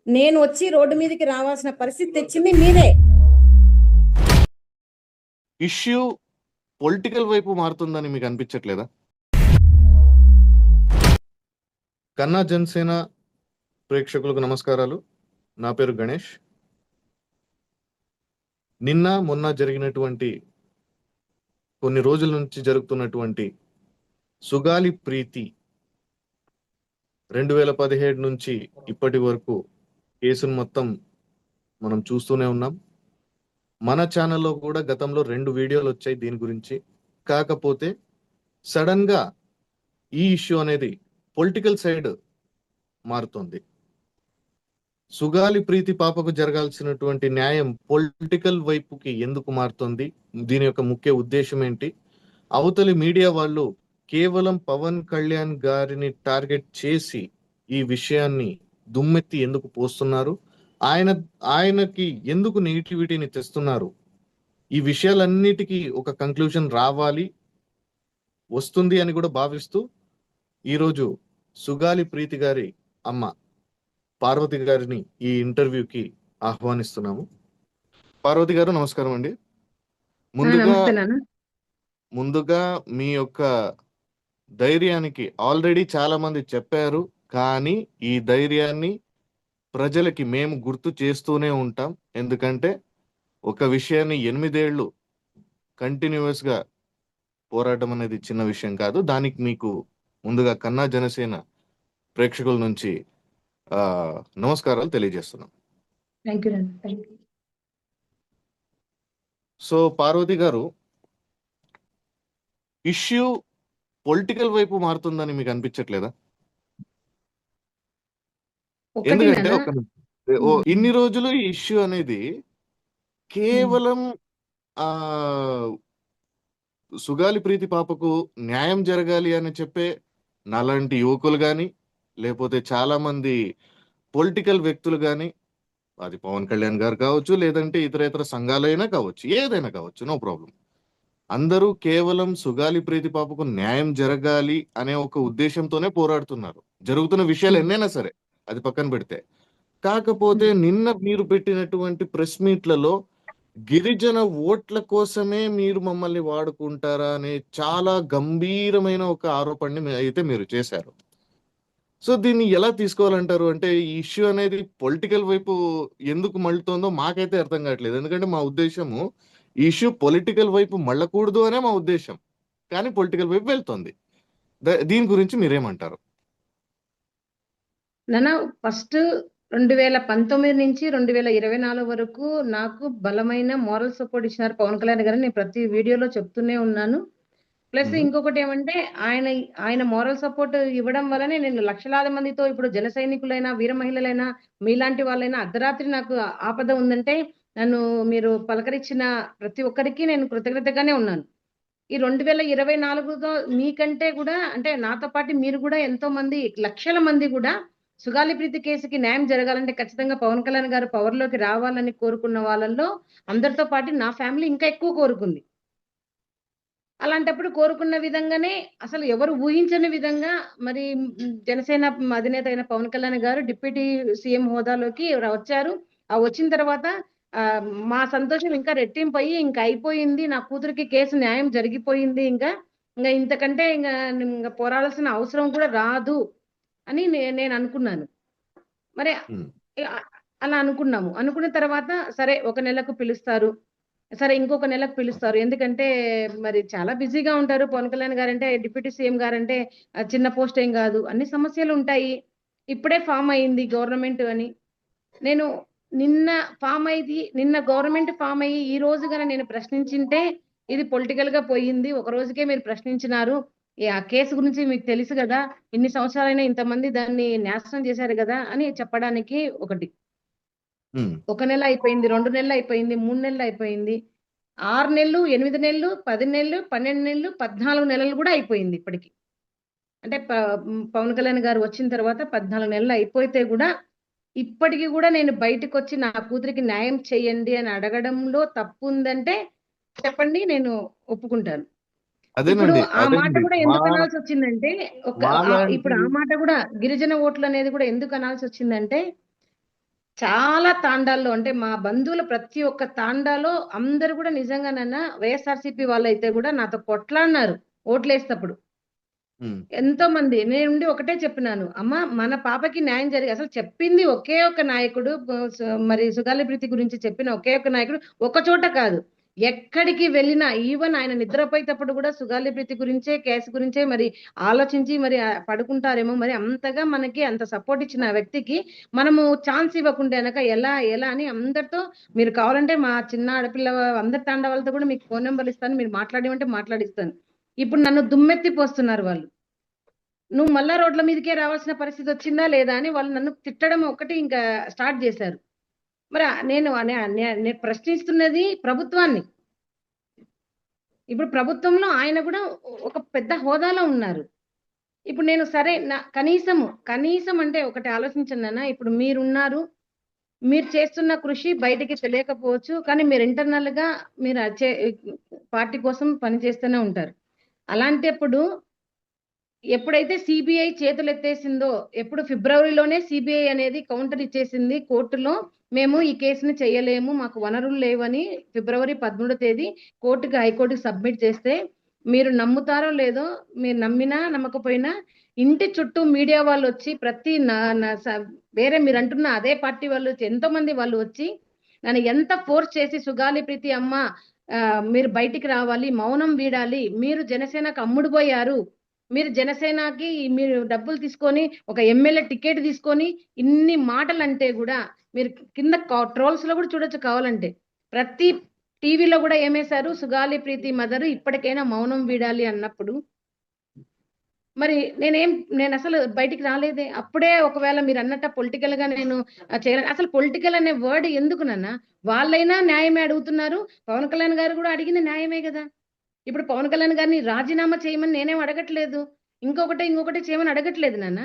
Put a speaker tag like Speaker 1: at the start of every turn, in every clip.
Speaker 1: నేను వచ్చి రోడ్డు మీదకి రావాల్సిన పరిస్థితి తెచ్చింది మీరే.
Speaker 2: ఇష్యూ పొలిటికల్ వైపు మారుతుందని మీకు అనిపించట్లేదా? కన్నా జనసేన ప్రేక్షకులకు నమస్కారాలు. నా పేరు గణేష్. నిన్న మొన్న జరిగినటువంటి కొన్ని రోజుల నుంచి జరుగుతున్నటువంటి సుగాలి ప్రీతి 2017 నుంచి ఇప్పటి వరకు కేసును మొత్తం మనం చూస్తూనే ఉన్నాం. మన ఛానల్లో కూడా గతంలో 2 వీడియోలు వచ్చాయి దీని గురించి. కాకపోతే సడన్ గా ఈ ఇష్యూ అనేది పొలిటికల్ సైడ్ మారుతుంది. సుగాలి ప్రీతి పాపకు జరగాల్సినటువంటి న్యాయం పొలిటికల్ వైపుకి ఎందుకు మారుతుంది? దీని యొక్క ముఖ్య ఉద్దేశం ఏంటి? అవతలి మీడియా వాళ్ళు కేవలం పవన్ కళ్యాణ్ గారిని టార్గెట్ చేసి ఈ విషయాన్ని దుమ్మెత్తి ఎందుకు పోస్తున్నారు? ఆయనకి ఎందుకు నెగిటివిటీని తెస్తున్నారు? ఈ విషయాలన్నిటికీ ఒక కంక్లూజన్ రావాలి, వస్తుంది అని కూడా భావిస్తూ ఈరోజు సుగాలి ప్రీతి గారి అమ్మ పార్వతి గారిని ఈ ఇంటర్వ్యూకి ఆహ్వానిస్తున్నాము. పార్వతి గారు నమస్కారం అండి. ముందుగా మీ యొక్క ధైర్యానికి ఆల్రెడీ చాలా మంది చెప్పారు, కానీ ఈ ధైర్యాన్ని ప్రజలకి మేము గుర్తు చేస్తూనే ఉంటాం. ఎందుకంటే ఒక విషయాన్ని 8 ఏళ్ళు కంటిన్యూస్ గా పోరాటం అనేది చిన్న విషయం కాదు. దానికి మీకు ముందుగా కన్నా జనసేన ప్రేక్షకుల నుంచి నమస్కారాలు తెలియజేస్తున్నాం. సో పార్వతి గారు, ఇష్యూ పొలిటికల్ వైపు మారుతుందని మీకు అనిపించట్లేదా? ఎందుకంటే ఇన్ని రోజులు ఈ ఇష్యూ అనేది కేవలం ఆ సుగాలి ప్రీతి పాపకు న్యాయం జరగాలి అని చెప్పే నాలాంటి యువకులు కానీ, లేకపోతే చాలా మంది పొలిటికల్ వ్యక్తులు కానీ, అది పవన్ కళ్యాణ్ గారు కావచ్చు, లేదంటే ఇతర సంఘాలైనా కావచ్చు, ఏదైనా కావచ్చు, నో ప్రాబ్లం. అందరూ కేవలం సుగాలి ప్రీతి పాపకు న్యాయం జరగాలి అనే ఒక ఉద్దేశంతోనే పోరాడుతున్నారు. జరుగుతున్న విషయాలు ఎన్నైనా సరే అది పక్కన పెడితే. కాకపోతే నిన్న మీరు పెట్టినటువంటి ప్రెస్ మీట్లలో గిరిజన ఓట్ల కోసమే మీరు మమ్మల్ని వాడుకుంటారా అనే చాలా గంభీరమైన ఒక ఆరోపణని అయితే మీరు చేశారు. సో దీన్ని ఎలా తీసుకోవాలంటారు? అంటే ఈ ఇష్యూ అనేది పొలిటికల్ వైపు ఎందుకు మళ్ళుతోందో మాకైతే అర్థం కావట్లేదు. ఎందుకంటే మా ఉద్దేశము ఈ ఇష్యూ పొలిటికల్ వైపు మళ్ళకూడదు అనే మా ఉద్దేశం, కానీ పొలిటికల్ వైపు వెళ్తుంది. దీని గురించి మీరేమంటారు?
Speaker 1: ఫస్ట్ 2019 నుంచి 2024 వరకు నాకు బలమైన మోరల్ సపోర్ట్ ఇచ్చినారు పవన్ కళ్యాణ్ గారు. నేను ప్రతి వీడియోలో చెప్తూనే ఉన్నాను. ప్లస్ ఇంకొకటి ఏమంటే ఆయన మోరల్ సపోర్ట్ ఇవ్వడం వల్లనే నేను లక్షలాది మందితో ఇప్పుడు జన సైనికులైనా, వీర మహిళలైనా, మీలాంటి వాళ్ళైనా అర్ధరాత్రి నాకు ఆపద ఉందంటే నన్ను మీరు పలకరించిన ప్రతి ఒక్కరికి నేను కృతజ్ఞతగానే ఉన్నాను. ఈ 2024తో మీకంటే కూడా, అంటే నాతో పాటు మీరు కూడా ఎంతో మంది, లక్షల మంది కూడా సుగాలి ప్రీతి కేసుకి న్యాయం జరగాలంటే ఖచ్చితంగా పవన్ కళ్యాణ్ గారు పవర్ లోకి రావాలని కోరుకున్న వాళ్ళల్లో అందరితో పాటు నా ఫ్యామిలీ ఇంకా ఎక్కువ కోరుకుంది. అలాంటప్పుడు కోరుకున్న విధంగానే అసలు ఎవరు ఊహించని విధంగా మరి జనసేన అధినేత అయిన పవన్ కళ్యాణ్ గారు డిప్యూటీ సీఎం హోదాలోకి వచ్చారు. వచ్చిన తర్వాత మా సంతోషం ఇంకా రెట్టింపు అయ్యి ఇంకా అయిపోయింది, నా కూతురికి కేసు న్యాయం జరిగిపోయింది, ఇంకా ఇంతకంటే ఇంకా పోరాడాల్సిన అవసరం కూడా రాదు అని నేను అనుకున్నాను. మరి అలా అనుకున్నాము. అనుకున్న తర్వాత సరే 1 నెలకు పిలుస్తారు, సరే ఇంకొక నెలకు పిలుస్తారు. ఎందుకంటే మరి చాలా బిజీగా ఉంటారు పవన్ కళ్యాణ్ గారంటే. డిప్యూటీ సీఎం గారంటే చిన్న పోస్ట్ ఏం కాదు, అన్ని సమస్యలు ఉంటాయి. ఇప్పుడే ఫామ్ అయింది గవర్నమెంట్ అని. నేను నిన్న గవర్నమెంట్ ఫామ్ అయ్యి ఈ రోజు గానే నేను ప్రశ్నించింటే ఇది పొలిటికల్ గా పోయింది. ఒక రోజుకే మీరు ప్రశ్నించినారు, ఆ కేసు గురించి మీకు తెలుసు కదా, ఇన్ని సంవత్సరాలైనా ఇంతమంది దాన్ని నాశనం చేశారు కదా అని చెప్పడానికి ఒకటి. 1 నెల అయిపోయింది, 2 నెలలు అయిపోయింది, 3 నెలలు అయిపోయింది, 6 నెలలు, 8 నెలలు, 10 నెలలు, 12 నెలలు, 14 నెలలు కూడా అయిపోయింది ఇప్పటికి. అంటే పవన్ కళ్యాణ్ గారు వచ్చిన తర్వాత 14 నెలలు అయిపోతే కూడా ఇప్పటికి కూడా నేను బయటకు వచ్చి నా కూతురికి న్యాయం చేయండి అని అడగడంలో తప్పు ఉందంటే చెప్పండి, నేను ఒప్పుకుంటాను. ఇప్పుడు ఆ మాట కూడా ఎందుకు అనాల్సి వచ్చిందంటే, ఇప్పుడు ఆ మాట కూడా గిరిజన ఓట్లు అనేది కూడా ఎందుకు అనాల్సి వచ్చిందంటే, చాలా తాండాల్లో అంటే మా బంధువుల ప్రతి ఒక్క తాండాలో అందరూ కూడా నిజంగానన్నా వైఎస్ఆర్సీపీ వాళ్ళైతే కూడా నాతో కొట్లాడినారు ఓట్లేసేటప్పుడు.
Speaker 2: ఉమ్,
Speaker 1: ఎంతో మంది నేనుండి ఒకటే చెప్పినాను, అమ్మ మన పాపకి న్యాయం జరిగి అసలు చెప్పింది ఒకే ఒక నాయకుడు, మరి సుగాలి ప్రీతి గురించి చెప్పిన ఒకే ఒక నాయకుడు ఒక చోట కాదు, ఎక్కడికి వెళ్ళినా ఈవెన్ ఆయన నిద్రపోయేటప్పుడు కూడా సుగాలి ప్రీతి గురించే కేసు గురించే మరి ఆలోచించి మరి పడుకుంటారేమో, మరి అంతగా మనకి అంత సపోర్ట్ ఇచ్చిన ఆ వ్యక్తికి మనము ఛాన్స్ ఇవ్వకుంటే కనుక ఎలా ఎలా అని అందరితో, మీరు కావాలంటే మా చిన్న ఆడపిల్ల అందరి తాండ వాళ్ళతో కూడా మీకు ఫోన్ నెంబర్ ఇస్తాను, మీరు మాట్లాడమంటే మాట్లాడిస్తాను. ఇప్పుడు నన్ను దుమ్మెత్తి పోస్తున్నారు వాళ్ళు, నువ్వు మళ్ళా రోడ్ల మీదకే రావాల్సిన పరిస్థితి వచ్చిందా లేదా అని వాళ్ళు నన్ను తిట్టడం ఒకటి ఇంకా స్టార్ట్ చేశారు. మరి నేను ప్రశ్నిస్తున్నది ప్రభుత్వాన్ని. ఇప్పుడు ప్రభుత్వంలో ఆయన కూడా ఒక పెద్ద హోదాలో ఉన్నారు. ఇప్పుడు నేను సరే కనీసం అంటే ఒకటి ఆలోచించండి అన్న, ఇప్పుడు మీరున్నారు, మీరు చేస్తున్న కృషి బయటికి తెలియకపోవచ్చు, కానీ మీరు ఇంటర్నల్ గా మీరు పార్టీ కోసం పనిచేస్తూనే ఉంటారు. అలాంటప్పుడు ఎప్పుడైతే సిబిఐ చేతులు ఎత్తేసిందో, ఎప్పుడు ఫిబ్రవరిలోనే సిబిఐ అనేది కౌంటర్ ఇచ్చేసింది కోర్టులో, మేము ఈ కేసుని చేయలేము, మాకు వనరులు లేవని ఫిబ్రవరి 13వ తేదీ హైకోర్టుకి సబ్మిట్ చేస్తే, మీరు నమ్ముతారో లేదో, మీరు నమ్మినా నమ్మకపోయినా ఇంటి చుట్టూ మీడియా వాళ్ళు వచ్చి ప్రతి వేరే మీరు అంటున్న అదే పార్టీ వాళ్ళు ఎంతో మంది వాళ్ళు వచ్చి నన్ను ఎంత ఫోర్స్ చేసి, సుగాలి ప్రీతి అమ్మ మీరు బయటికి రావాలి, మౌనం వీడాలి, మీరు జనసేనకు అమ్ముడుపోయారు, మీరు జనసేనకి మీరు డబ్బులు తీసుకొని ఒక ఎమ్మెల్యే టికెట్ తీసుకొని ఇన్ని మాటలు అంటే కూడా మీరు కింద ట్రోల్స్ లో కూడా చూడొచ్చు కావాలంటే, ప్రతి టీవీలో కూడా ఏమేశారు, సుగాలి ప్రీతి మదరు ఇప్పటికైనా మౌనం వీడాలి అన్నప్పుడు మరి నేను అసలు బయటికి రాలేదే. అప్పుడే ఒకవేళ మీరు అన్నట్ట పొలిటికల్ గా నేను చేయలేను. అసలు పొలిటికల్ అనే వర్డ్ ఎందుకు నాన్న, వాళ్ళైనా న్యాయమే అడుగుతున్నారు, పవన్ కళ్యాణ్ గారు కూడా అడిగింది న్యాయమే కదా. ఇప్పుడు పవన్ కళ్యాణ్ గారిని రాజీనామా చేయమని నేనేం అడగట్లేదు, ఇంకొకటి చేయమని అడగట్లేదు నాన్న.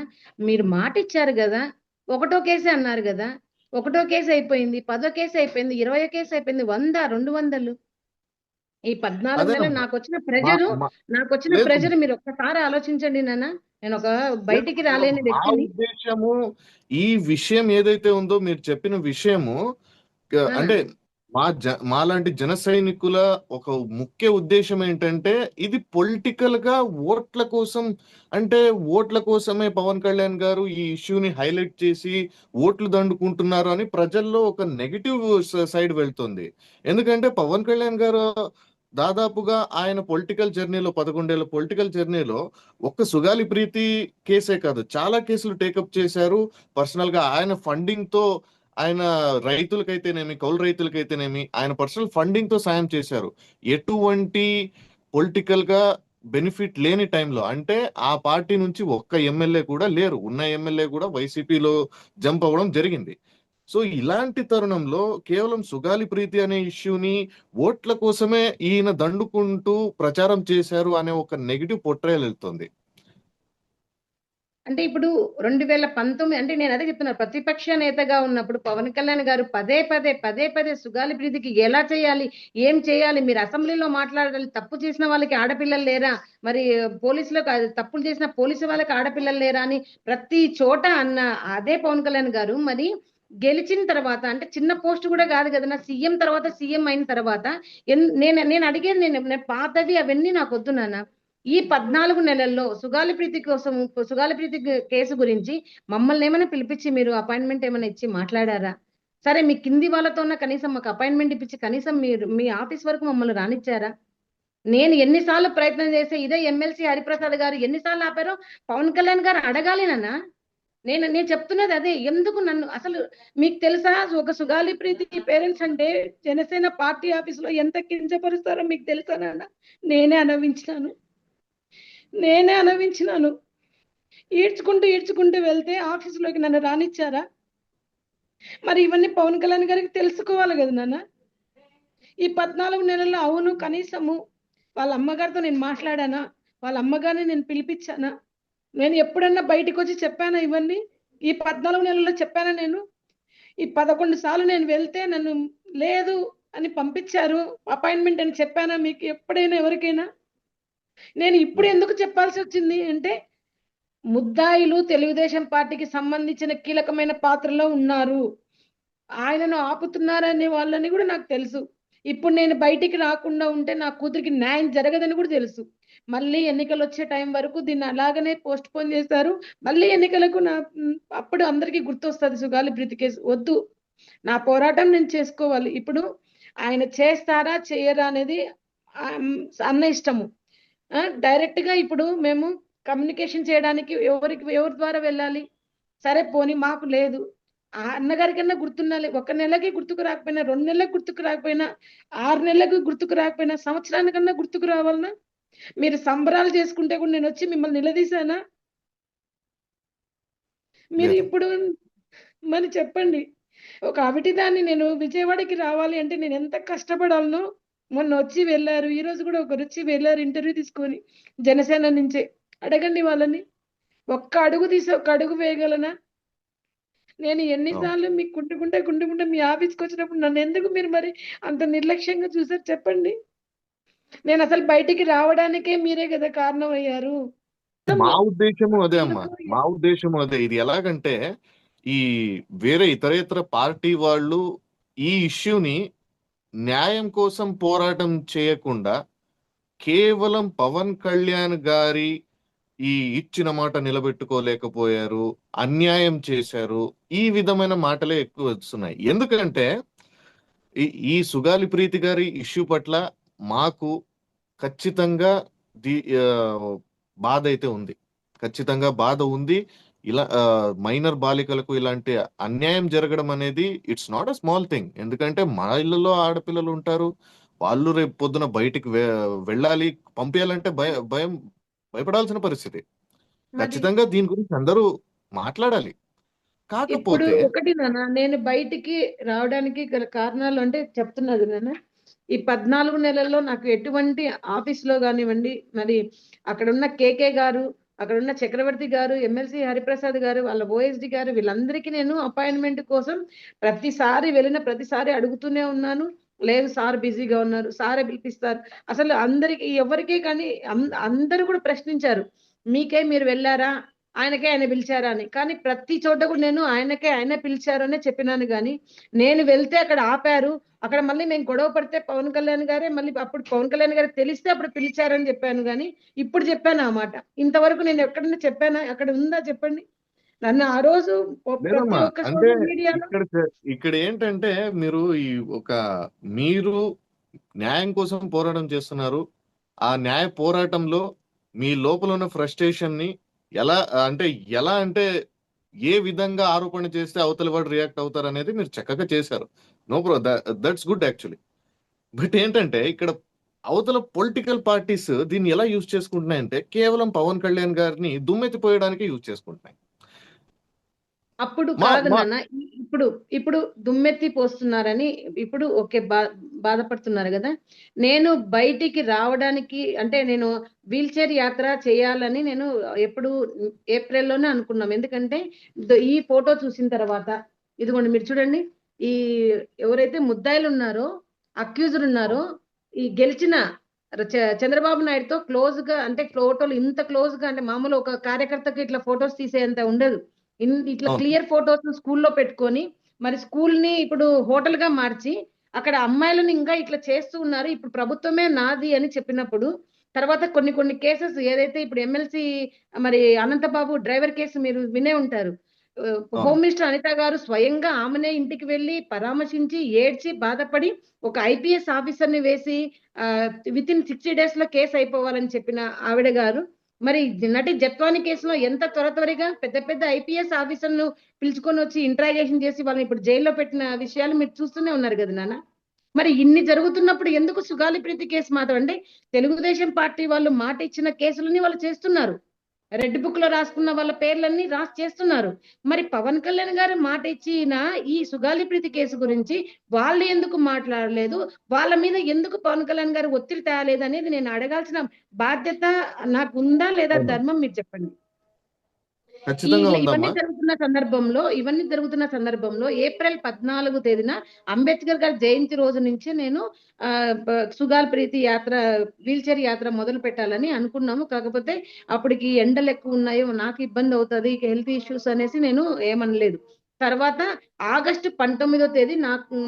Speaker 1: మీరు మాట ఇచ్చారు కదా, ఒకటో కేసే అన్నారు కదా, ఒకటో కేసు అయిపోయింది, 10వ కేసు అయిపోయింది, 20వ కేసు అయిపోయింది, 100 200 ఈ 14 నెలలు
Speaker 2: అదేనమ్మా. మా
Speaker 1: నాకు వచ్చిన
Speaker 2: లేదు,
Speaker 1: ప్రెజర్ మీరు ఒక్కసారి ఆలోచించండి నాన్న. నేను ఒక బయటికి
Speaker 2: లేదు,
Speaker 1: రాలేని
Speaker 2: మా
Speaker 1: వ్యక్తిని.
Speaker 2: ఉద్దేశము ఈ విషయం ఏదైతే ఉందో మీరు చెప్పిన విషయము,
Speaker 1: నాన్న
Speaker 2: అంటే మాలాంటి జన సైనికుల ఒక ముఖ్య ఉద్దేశం ఏంటంటే, ఇది పొలిటికల్ గా ఓట్ల కోసం, అంటే ఓట్ల కోసమే పవన్ కళ్యాణ్ గారు ఈ ఇష్యూని హైలైట్ చేసి ఓట్లు దండుకుంటున్నారు అని ప్రజల్లో ఒక నెగిటివ్ సైడ్ వెళ్తుంది. ఎందుకంటే పవన్ కళ్యాణ్ గారు దాదాపుగా ఆయన పొలిటికల్ జర్నీలో 11 ఏళ్ల పొలిటికల్ జర్నీలో ఒక్క సుగాలి ప్రీతి కేసే కాదు, చాలా కేసులు టేకప్ చేశారు. పర్సనల్ గా ఆయన ఫండింగ్ తో, ఆయన రైతులకైతేనేమి, కౌలు రైతులకైతేనేమి ఆయన పర్సనల్ ఫండింగ్ తో సాయం చేశారు. ఎటువంటి పొలిటికల్ గా బెనిఫిట్ లేని టైంలో, అంటే ఆ పార్టీ నుంచి ఒక్క ఎమ్మెల్యే కూడా లేరు, ఉన్న ఎమ్మెల్యే కూడా వైసీపీలో జంప్ అవ్వడం జరిగింది. సో ఇలాంటి తరుణంలో కేవలం సుగాలి ప్రీతి అనే ఇష్యూని ఓట్ల కోసమే ఈయన దండుకుంటూ ప్రచారం చేశారు అనే ఒక నెగిటివ్ పొట్రేయల్ వెళ్తుంది.
Speaker 1: అంటే ఇప్పుడు 2019 అంటే నేను అదే చెప్తున్నా, ప్రతిపక్ష నేతగా ఉన్నప్పుడు పవన్ కళ్యాణ్ గారు పదే పదే సుగాలి ప్రీతికి ఎలా చేయాలి, ఏం చేయాలి, మీరు అసెంబ్లీలో మాట్లాడాలి, తప్పు చేసిన వాళ్ళకి ఆడపిల్లలు లేరా, మరి పోలీసులకు తప్పులు చేసిన పోలీసు వాళ్ళకి ఆడపిల్లలు లేరా అని ప్రతి చోట అన్న అదే పవన్ కళ్యాణ్ గారు మరి గెలిచిన తర్వాత, అంటే చిన్న పోస్ట్ కూడా కాదు కదా నా, సీఎం తర్వాత సీఎం అయిన తర్వాత నేను అడిగేది, నేను పాతవి అవన్నీ నాకు వద్దు నాన్న. ఈ 14 నెలల్లో సుగాలి ప్రీతి కేసు గురించి మమ్మల్ని ఏమైనా పిలిపించి మీరు అపాయింట్మెంట్ ఏమైనా ఇచ్చి మాట్లాడారా? సరే మీ కింది వాళ్ళతో కనీసం మాకు అపాయింట్మెంట్ ఇప్పించి కనీసం మీరు మీ ఆఫీస్ వరకు మమ్మల్ని రానిచ్చారా? నేను ఎన్నిసార్లు ప్రయత్నం చేస్తే ఇదే ఎమ్మెల్సీ హరిప్రసాద్ గారు ఎన్నిసార్లు ఆపారో పవన్ కళ్యాణ్ గారు అడగాలి నాన్న. నేను చెప్తున్నది అదే. ఎందుకు నన్ను అసలు మీకు తెలుసా, ఒక సుగాలి ప్రీతి పేరెంట్స్ అంటే జనసేన పార్టీ ఆఫీసులో ఎంత కించపరుస్తారో మీకు తెలుసా నాన్న? నేనే అనుభవించినాను. ఈడ్చుకుంటూ వెళ్తే ఆఫీసులోకి నన్ను రానిచ్చారా? మరి ఇవన్నీ పవన్ కళ్యాణ్ గారికి తెలుసుకోవాలి కదా నాన్న. ఈ 14 నెలల్లో అవును కనీసము వాళ్ళ అమ్మగారితో నేను మాట్లాడానా, వాళ్ళ అమ్మగారిని నేను పిలిపించానా, నేను ఎప్పుడన్నా బయటకు వచ్చి చెప్పానా ఇవన్నీ? ఈ 14 నెలల్లో చెప్పానా నేను? ఈ 11 సార్లు నేను వెళ్తే నన్ను లేదు అని పంపించారు, అపాయింట్మెంట్ అని చెప్పానా మీకు ఎప్పుడైనా ఎవరికైనా? నేను ఇప్పుడు ఎందుకు చెప్పాల్సి వచ్చింది అంటే, ముద్దాయిలు తెలుగుదేశం పార్టీకి సంబంధించిన కీలకమైన పాత్రలో ఉన్నారు. ఆయనను ఆపుతున్నారనే వాళ్ళని కూడా నాకు తెలుసు. ఇప్పుడు నేను బయటికి రాకుండా ఉంటే నా కూతురికి న్యాయం జరగదని కూడా తెలుసు. మళ్ళీ ఎన్నికలు వచ్చే టైం వరకు దీన్ని అలాగనే పోస్ట్ పోన్ చేస్తారు. మళ్ళీ ఎన్నికలకు అప్పుడు అందరికీ గుర్తొస్తుంది సుగాలి ప్రీతి కేసు. వద్దు, నా పోరాటం నేను చేసుకోవాలి. ఇప్పుడు ఆయన చేస్తారా చేయరా అనేది అన్న ఇష్టము. డైరెక్ట్ గా ఇప్పుడు మేము కమ్యూనికేషన్ చేయడానికి ఎవరి ద్వారా వెళ్ళాలి? సరే పోనీ మాకు లేదు, ఆ అన్నగారికన్నా గుర్తుండాలి. 1 నెలకి గుర్తుకు రాకపోయినా, 2 నెలలకు గుర్తుకు రాకపోయినా, 6 నెలలకు గుర్తుకు రాకపోయినా, సంవత్సరానికన్నా గుర్తుకు రావాలనా? మీరు సంబరాలు చేసుకుంటే కూడా నేను వచ్చి మిమ్మల్ని నిలదీశానా? మీరు
Speaker 2: లేదు.
Speaker 1: ఇప్పుడు మరి చెప్పండి. ఒక అవిటిదాన్ని నేను విజయవాడకి రావాలి అంటే నేను ఎంత కష్టపడాలనో. మొన్న వచ్చి వెళ్ళారు, ఈ రోజు కూడా ఒకరు వచ్చి వెళ్ళారు ఇంటర్వ్యూ తీసుకొని జనసేన నుంచే. అడగండి వాళ్ళని. ఒక్క అడుగు తీసి ఒక్క అడుగు వేయగలనా? నేను
Speaker 2: అవును.
Speaker 1: ఎన్నిసార్లు మీకు కుంటుకుంటే మీ ఆఫీస్కి వచ్చినప్పుడు నన్ను ఎందుకు మీరు మరి అంత నిర్లక్ష్యంగా చూసారు చెప్పండి? నేను అసలు బయటికి రావడానికే మీరే కదా కారణం అయ్యారు.
Speaker 2: మా ఉద్దేశము అదే అమ్మా.
Speaker 1: ఎందుకు
Speaker 2: మా ఉద్దేశము అదే. ఇది ఎలాగంటే ఈ వేరే ఇతర పార్టీ వాళ్ళు ఈ ఇష్యూని న్యాయం కోసం పోరాటం చేయకుండా కేవలం పవన్ కళ్యాణ్ గారి ఈ ఇచ్చిన మాట నిలబెట్టుకోలేకపోయారు, అన్యాయం చేశారు, ఈ విధమైన మాటలే ఎక్కువ వస్తున్నాయి. ఎందుకంటే ఈ సుగాలి ప్రీతి గారి ఇష్యూ పట్ల మాకు ఖచ్చితంగా ది ఆ, బాధ అయితే ఉంది. ఖచ్చితంగా బాధ ఉంది. ఇలా మైనర్ బాలికలకు ఇలాంటి అన్యాయం జరగడం అనేది it's not a small thing. ఎందుకంటే మా ఇళ్ళలో ఆడపిల్లలు ఉంటారు. వాళ్ళు రేపు పొద్దున బయటికి వెళ్ళాలి, పంపించాలంటే భయపడాల్సిన పరిస్థితి.
Speaker 1: మరి
Speaker 2: ఖచ్చితంగా దీని గురించి అందరూ మాట్లాడాలి.
Speaker 1: ఇప్పుడు
Speaker 2: కాకపోతే
Speaker 1: ఒకటి నాన్న, నేను బయటికి రావడానికి గల కారణాలు అంటే చెప్తున్నది నాన్న. ఈ 14 నెలల్లో నాకు ఎటువంటి ఆఫీస్లో కానివ్వండి, మరి అక్కడ ఉన్న కేకే గారు, అక్కడ ఉన్న చక్రవర్తి గారు, ఎమ్మెల్సీ హరిప్రసాద్ గారు, వాళ్ళ ఓఎస్డి గారు, వీళ్ళందరికీ నేను అపాయింట్మెంట్ కోసం ప్రతిసారి వెళ్ళిన ప్రతిసారి అడుగుతూనే ఉన్నాను. లేదు సార్ బిజీగా ఉన్నారు, సారే పిలిపిస్తారు. అసలు అందరికి ఎవరికే కానీ అందరూ కూడా ప్రశ్నించారు, మీకే మీరు వెళ్ళారా, ఆయనకే ఆయన పిలిచారా అని. కానీ ప్రతి చోట కూడా నేను ఆయనకే ఆయన పిలిచారు అనే చెప్పినాను. కానీ నేను వెళ్తే అక్కడ ఆపారు. అక్కడ మళ్ళీ మేము గొడవ పడితే పవన్ కళ్యాణ్ గారే మళ్ళీ, అప్పుడు పవన్ కళ్యాణ్ గారికి తెలిస్తే అప్పుడు పిలిచారని చెప్పాను. కానీ ఇప్పుడు చెప్పాను ఆ మాట. ఇంతవరకు నేను ఎక్కడన్నా చెప్పానా? అక్కడ ఉందా చెప్పండి? నన్ను ఆ రోజు ప్రతి
Speaker 2: లేదమ్మా,
Speaker 1: ఒక్క
Speaker 2: అంటే
Speaker 1: సోషల్ మీడియాలో
Speaker 2: ఇక్కడ ఇక్కడ ఏంటంటే మీరు ఒక మీరు న్యాయం కోసం పోరాటం చేస్తున్నారు. ఆ న్యాయ పోరాటంలో మీ లోపల ఉన్న ఫ్రస్ట్రేషన్ ని ఎలా అంటే ఎలా అంటే ఏ విధంగా ఆరోపణ చేస్తే అవతలి వాడు రియాక్ట్ అవుతారు అనేది మీరు చక్కగా చేశారు. No bro, that's good actually. But ఏంటంటే ఇక్కడ అవతల పొలిటికల్ పార్టీస్ దీన్ని ఎలా యూజ్ చేసుకుంటున్నాయంటే కేవలం పవన్ కళ్యాణ్ గారిని దుమ్మెత్తిపోయడానికి యూజ్ చేసుకుంటున్నాయి.
Speaker 1: అప్పుడు
Speaker 2: మా
Speaker 1: కాదు
Speaker 2: మా
Speaker 1: నాన్న. ఇప్పుడు ఇప్పుడు దుమ్మెత్తి పోస్తున్నారని ఇప్పుడు ఓకే, బాధపడుతున్నారు కదా. నేను బయటికి రావడానికి అంటే నేను వీల్ చైర్ యాత్ర చేయాలని నేను ఎప్పుడు ఏప్రిల్లోనే అనుకున్నాం. ఎందుకంటే ఈ ఫోటో చూసిన తర్వాత, ఇదిగోండి మీరు చూడండి, ఈ ఎవరైతే ముద్దాయిలు ఉన్నారో, అక్యూజర్ ఉన్నారో, ఈ గెలిచిన చంద్రబాబు నాయుడుతో క్లోజ్ గా, అంటే ఫోటోలు ఇంత క్లోజ్ గా, అంటే మామూలు ఒక కార్యకర్తకి ఇట్లా ఫొటోస్ తీసేంత ఉండదు. ఇట్లా
Speaker 2: అవును.
Speaker 1: క్లియర్ ఫొటోస్ స్కూల్లో పెట్టుకొని, మరి స్కూల్ ని ఇప్పుడు హోటల్ గా మార్చి అక్కడ అమ్మాయిలను ఇంకా ఇట్లా చేస్తూ ఉన్నారు. ఇప్పుడు ప్రభుత్వమే నాది అని చెప్పినప్పుడు, తర్వాత కొన్ని కేసెస్ ఏదైతే ఇప్పుడు ఎమ్మెల్సీ మరి అనంతబాబు డ్రైవర్ కేసు మీరు వినే ఉంటారు.
Speaker 2: అవును.
Speaker 1: హోమ్ మినిస్టర్ అనిత గారు స్వయంగా ఆమెనే ఇంటికి వెళ్ళి పరామర్శించి ఏడ్చి బాధపడి ఒక ఐపీఎస్ ఆఫీసర్ ని వేసి విత్ ఇన్ 60 days లో కేసు అయిపోవాలని చెప్పిన ఆవిడ గారు, మరి నటి జత్వాని కేసులో ఎంత త్వరగా పెద్ద పెద్ద ఐపీఎస్ ఆఫీసర్లను పిలుచుకొని వచ్చి ఇంట్రాగేషన్ చేసి వాళ్ళని ఇప్పుడు జైల్లో పెట్టిన విషయాలు మీరు చూస్తూనే ఉన్నారు కదా నాన్న. మరి ఇన్ని జరుగుతున్నప్పుడు ఎందుకు సుగాలి ప్రీతి కేసు మాత్రం, అంటే తెలుగుదేశం పార్టీ వాళ్ళు మాట ఇచ్చిన కేసులని వాళ్ళు చేస్తున్నారు. రెడ్ బుక్ లో రాసుకున్న వాళ్ళ పేర్లన్నీ రాసి చేస్తున్నారు. మరి పవన్ కళ్యాణ్ గారు మాట ఇచ్చిన ఈ సుగాలి ప్రీతి కేసు గురించి వాళ్ళు ఎందుకు మాట్లాడలేదు? వాళ్ళ మీద ఎందుకు పవన్ కళ్యాణ్ గారు ఒత్తిడి తేలేదు అనేది నేను అడగాల్సిన బాధ్యత నాకు ఉందా లేదా?
Speaker 2: అవును.
Speaker 1: ధర్మం మీరు చెప్పండి.
Speaker 2: ఖచ్చితంగా
Speaker 1: ఇవన్నీ
Speaker 2: ఉందమ్మా.
Speaker 1: జరుగుతున్న సందర్భంలో ఏప్రిల్ 14 తేదీన అంబేద్కర్ గారి జయంతి రోజు నుంచి నేను సుగాల్ ప్రీతి యాత్ర, వీల్ చైర్ యాత్ర మొదలు పెట్టాలని అనుకున్నాము. కాకపోతే అప్పటికి ఎండలు ఎక్కువ ఉన్నాయో, నాకు ఇబ్బంది అవుతుంది, హెల్త్ ఇష్యూస్ అనేసి నేను ఏమనలేదు. తర్వాత ఆగస్టు 19వ తేదీ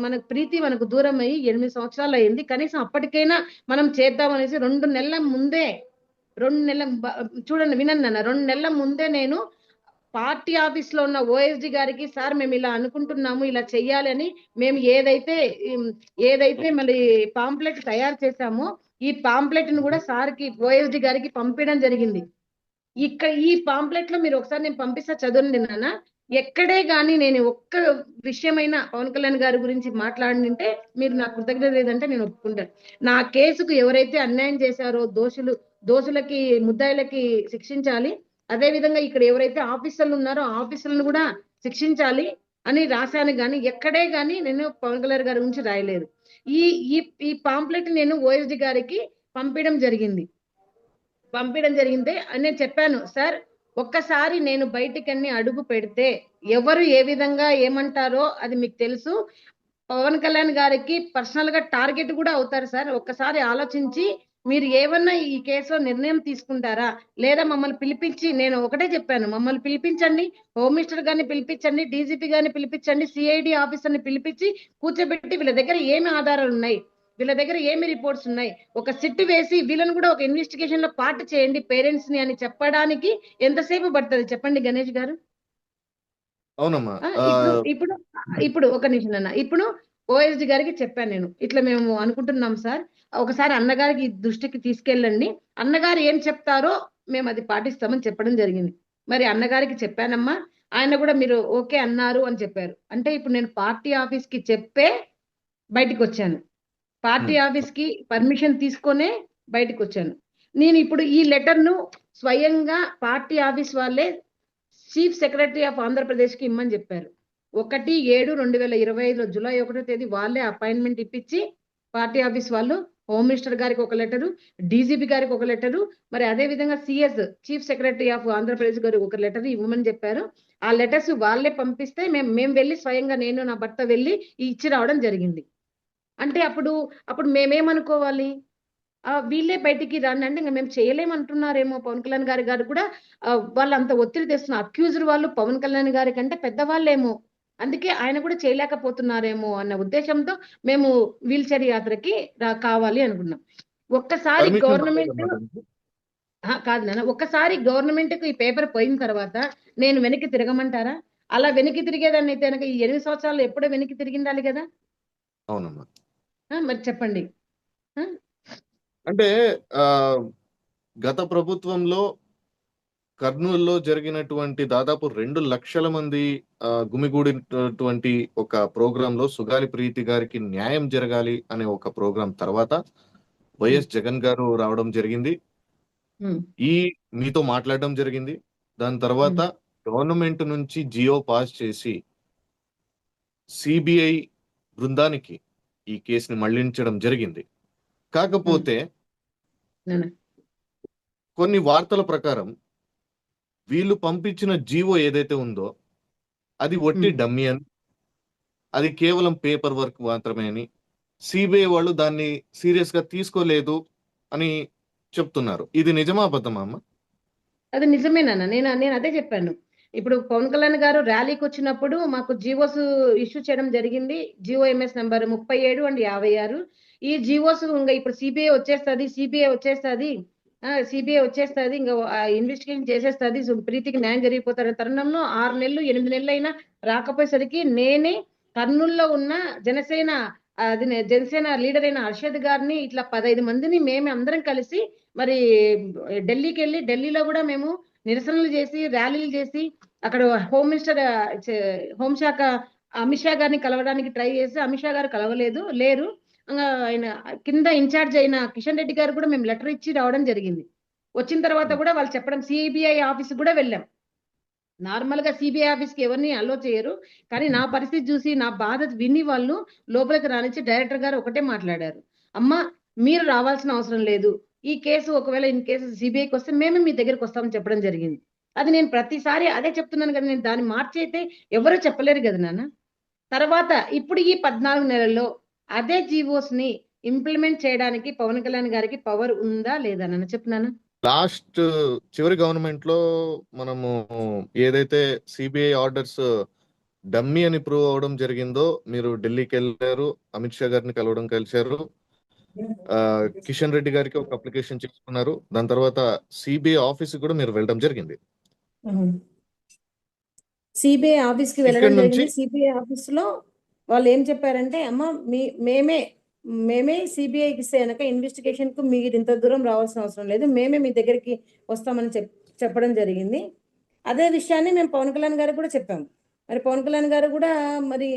Speaker 1: మనకు ప్రీతి మనకు దూరం అయ్యి 8 సంవత్సరాలు అయింది. కనీసం అప్పటికైనా మనం చేద్దాం అనేసి 2 నెలల ముందే 2 నెలల చూడండి వినండి నాన్న, 2 నెలల ముందే నేను పార్టీ ఆఫీస్ లో ఉన్న ఓఎస్డి గారికి, సార్ మేము ఇలా అనుకుంటున్నాము, ఇలా చెయ్యాలని మేము ఏదైతే మళ్ళీ పాంప్లెట్ తయారు చేశామో ఈ పాంప్లెట్ ను కూడా సార్కి ఓఎస్డి గారికి పంపించడం జరిగింది. ఇక్కడ ఈ పాంప్లెట్ లో మీరు ఒకసారి నేను పంపిస్తా, చదవండి నాన్న. ఎక్కడే గాని నేను ఒక్క విషయమైనా పవన్ కళ్యాణ్ గారి గురించి మాట్లాడింటే మీరు నాకు కృతజ్ఞత లేదంటే నేను ఒప్పుకుంటాను. నా కేసుకు ఎవరైతే అన్యాయం చేశారో దోషులకి ముద్దాయిలకి శిక్షించాలి. అదే విధంగా ఇక్కడ ఎవరైతే ఆఫీసర్లు ఉన్నారో ఆఫీసర్లను కూడా శిక్షించాలి అని రాశాను. కానీ ఎక్కడే గాని నేను పవన్ కళ్యాణ్ గారి గురించి రాయలేదు. ఈ ఈ ఈ పాంప్లెట్ నేను ఓఎస్డి గారికి పంపించడం జరిగింది. నేను చెప్పాను, సార్ ఒక్కసారి నేను బయటికి అడుగు పెడితే ఎవరు ఏ విధంగా ఏమంటారో అది మీకు తెలుసు. పవన్ కళ్యాణ్ గారికి పర్సనల్ గా టార్గెట్ కూడా అవుతారు సార్. ఒక్కసారి ఆలోచించి మీరు ఏమన్నా ఈ కేసులో నిర్ణయం తీసుకుంటారా, లేదా మమ్మల్ని పిలిపించి, నేను ఒకటే చెప్పాను, మమ్మల్ని పిలిపించండి, హోమ్ మినిస్టర్ గారిని పిలిపించండి, డీజీపీ గారిని పిలిపించండి, సిఐడి ఆఫీసర్ ని పిలిపించి కూర్చోబెట్టి వీళ్ళ దగ్గర ఏమి ఆధారాలు ఉన్నాయి, వీళ్ళ దగ్గర ఏమి రిపోర్ట్స్ ఉన్నాయి, ఒక సిట్ వేసి వీళ్ళని కూడా ఒక ఇన్వెస్టిగేషన్ లో పార్ట్ చేయండి పేరెంట్స్ ని అని చెప్పడానికి ఎంతసేపు పడుతుంది చెప్పండి గణేష్ గారు?
Speaker 2: అవునమ్మా.
Speaker 1: ఇప్పుడు ఇప్పుడు ఒక నిమిషం అన్న, ఇప్పుడు ఓఎస్డి గారికి చెప్పాను నేను, ఇట్లా మేము అనుకుంటున్నాం సార్, ఒకసారి అన్నగారికి దృష్టికి తీసుకెళ్ళండి, అన్నగారు ఏం చెప్తారో మేము అది పాటిస్తామని చెప్పడం జరిగింది. మరి అన్నగారికి చెప్పానమ్మా, ఆయన కూడా మీరు ఓకే అన్నారు అని చెప్పారు. అంటే ఇప్పుడు నేను పార్టీ ఆఫీస్ కి చెప్పే బయటికి వచ్చాను, పార్టీ ఆఫీస్ కి పర్మిషన్ తీసుకొనే బయటికి వచ్చాను. నేను ఇప్పుడు ఈ లెటర్ ను స్వయంగా పార్టీ ఆఫీస్ వాళ్ళే చీఫ్ సెక్రటరీ ఆఫ్ ఆంధ్రప్రదేశ్ కి ఇమ్మని చెప్పారు. 1/7/2025 జూలై 1వ తేదీ వాళ్ళే అపాయింట్మెంట్ ఇప్పించి పార్టీ ఆఫీస్ వాళ్ళు హోమ్ మినిస్టర్ గారికి ఒక లెటరు, డీజీపీ గారికి ఒక లెటరు, మరి అదే విధంగా CS chief secretary of Andhra Pradesh గారికి ఒక లెటర్ ఇవ్వమని చెప్పారు. ఆ లెటర్స్ వాళ్ళే పంపిస్తే మేము వెళ్ళి స్వయంగా నేను నా భర్త వెళ్ళి ఇచ్చి రావడం జరిగింది. అంటే అప్పుడు మేమేమనుకోవాలి, వీళ్ళే బయటికి రండి అంటే ఇంకా మేము చేయలేమంటున్నారేమో పవన్ కళ్యాణ్ గారు కూడా వాళ్ళు అంత ఒత్తిడి తెస్తున్నారు. అక్యూజర్ వాళ్ళు పవన్ కళ్యాణ్ గారి కంటే పెద్దవాళ్ళేమో, అందుకే ఆయన కూడా చేయలేకపోతున్నారేమో అన్న ఉద్దేశంతో మేము వీల్ చైర్ యాత్రకి కావాలి అనుకున్నాం. ఒక్కసారి గవర్నమెంట్ కాదు నాన్న, ఒక్కసారి గవర్నమెంట్ కు ఈ పేపర్ పోయిన తర్వాత నేను వెనక్కి తిరగమంటారా? అలా వెనక్కి తిరిగేదాన్ని అయితే కనుక ఈ 8 సంవత్సరాలు ఎప్పుడో వెనక్కి తిరిగిండాలి కదా.
Speaker 2: అవునమ్మా.
Speaker 1: మరి చెప్పండి.
Speaker 2: అంటే గత ప్రభుత్వంలో కర్నూలులో జరిగినటువంటి దాదాపు 2 లక్షల మంది గుమిగూడినటువంటి ఒక ప్రోగ్రామ్ లో సుగాలి ప్రీతి గారికి న్యాయం జరగాలి అనే ఒక ప్రోగ్రాం తర్వాత వైఎస్ జగన్ గారు రావడం జరిగింది. మీతో మాట్లాడడం జరిగింది. దాని తర్వాత గవర్నమెంట్ నుంచి జియో పాస్ చేసి సిబిఐ బృందానికి ఈ కేసుని మళ్లించడం జరిగింది. కాకపోతే కొన్ని వార్తల ప్రకారం వీళ్ళు పంపించిన జీవో ఏదైతే ఉందో అది ఒట్టి డమ్మీ అని, అది కేవలం పేపర్ వర్క్ మాత్రమే అని, సిబిఐ వాళ్ళు దాన్ని సీరియస్ గా తీసుకోలేదు అని చెప్తున్నారు. ఇది నిజమా అబద్ధమా అమ్మ?
Speaker 1: అది నిజమేనా? నేను అదే చెప్పాను. ఇప్పుడు పవన్ కళ్యాణ్ గారు ర్యాలీకి వచ్చినప్పుడు మాకు జీవోస్ ఇష్యూ చేయడం జరిగింది. GOMS number 37 and 56. ఈ జీవోస్ ఇంకా ఇప్పుడు సిబిఐ వచ్చేస్తుంది ఇంకా ఇన్వెస్టిగేషన్ చేసేస్తుంది, ప్రీతికి న్యాయం జరిగిపోతారు తరుణంలో 6 నెలలు 8 నెలలు అయినా రాకపోయేసరికి నేనే కర్నూలులో ఉన్న జనసేన లీడర్ అయిన హర్షద్ గారిని ఇట్లా 15 మందిని మేమే అందరం కలిసి మరి ఢిల్లీకి వెళ్ళి, ఢిల్లీలో కూడా మేము నిరసనలు చేసి ర్యాలీలు చేసి అక్కడ హోంశాఖ అమిత్ షా గారిని కలవడానికి ట్రై చేసి అమిత్ షా గారు లేరు. ఆయన కింద ఇన్ఛార్జ్ అయిన కిషన్ రెడ్డి గారు కూడా మేము లెటర్ ఇచ్చి రావడం జరిగింది. వచ్చిన తర్వాత కూడా వాళ్ళు చెప్పడం సిబిఐ ఆఫీస్ కూడా వెళ్ళాం. నార్మల్ గా సిబిఐ ఆఫీస్ కి ఎవరిని అలో చేయరు, కానీ నా పరిస్థితి చూసి నా బాధ విని వాళ్ళు లోపలికి రానిచ్చి డైరెక్టర్ గారు ఒకటే మాట్లాడారు, అమ్మ మీరు రావాల్సిన అవసరం లేదు, ఈ కేసు ఒకవేళ ఇన్ కేసు సిబిఐకి వస్తే మేమే మీ దగ్గరికి వస్తామని చెప్పడం జరిగింది. అది నేను ప్రతిసారి అదే చెప్తున్నాను కదా, నేను దాన్ని మార్చైతే ఎవరు చెప్పలేరు కదా నాన్న. తర్వాత ఇప్పుడు ఈ 14 నెలల్లో అదే జీవోస్ ని ఇంప్లిమెంట్ చేయడానికి పవన్ కళ్యాణ్ గారికి పవర్ ఉందా లేదా నాన్న చెప్తున్నాను.
Speaker 2: చివరి గవర్నమెంట్ లో మనము ఏదైతే సిబిఐ ఆర్డర్స్ డమ్మీ అని ప్రూవ్ అవడం జరిగిందో మీరు ఢిల్లీకి వెళ్ళారు, అమిత్ షా గారిని కలవడం కలిశారు, కిషన్ రెడ్డి గారికి ఒక అప్లికేషన్ చేసుకున్నారు, దాని తర్వాత సిబిఐ ఆఫీస్ కూడా మీరు వెళ్ళడం జరిగింది.
Speaker 1: సిబిఐ ఆఫీస్కి
Speaker 2: ఇక్కడ
Speaker 1: వెళ్ళడం
Speaker 2: నుంచి
Speaker 1: జరిగింది. సిబిఐ ఆఫీస్లో వాళ్ళు ఏం చెప్పారంటే, అమ్మ మేమే సిబిఐకి ఇస్తే కనుక ఇన్వెస్టిగేషన్కు మీరు ఇంత దూరం రావాల్సిన అవసరం లేదు, మేమే మీ దగ్గరికి వస్తామని చెప్పడం జరిగింది. అదే విషయాన్ని మేము పవన్ కళ్యాణ్ గారికి కూడా చెప్పాము. మరి పవన్ కళ్యాణ్ గారు కూడా మరి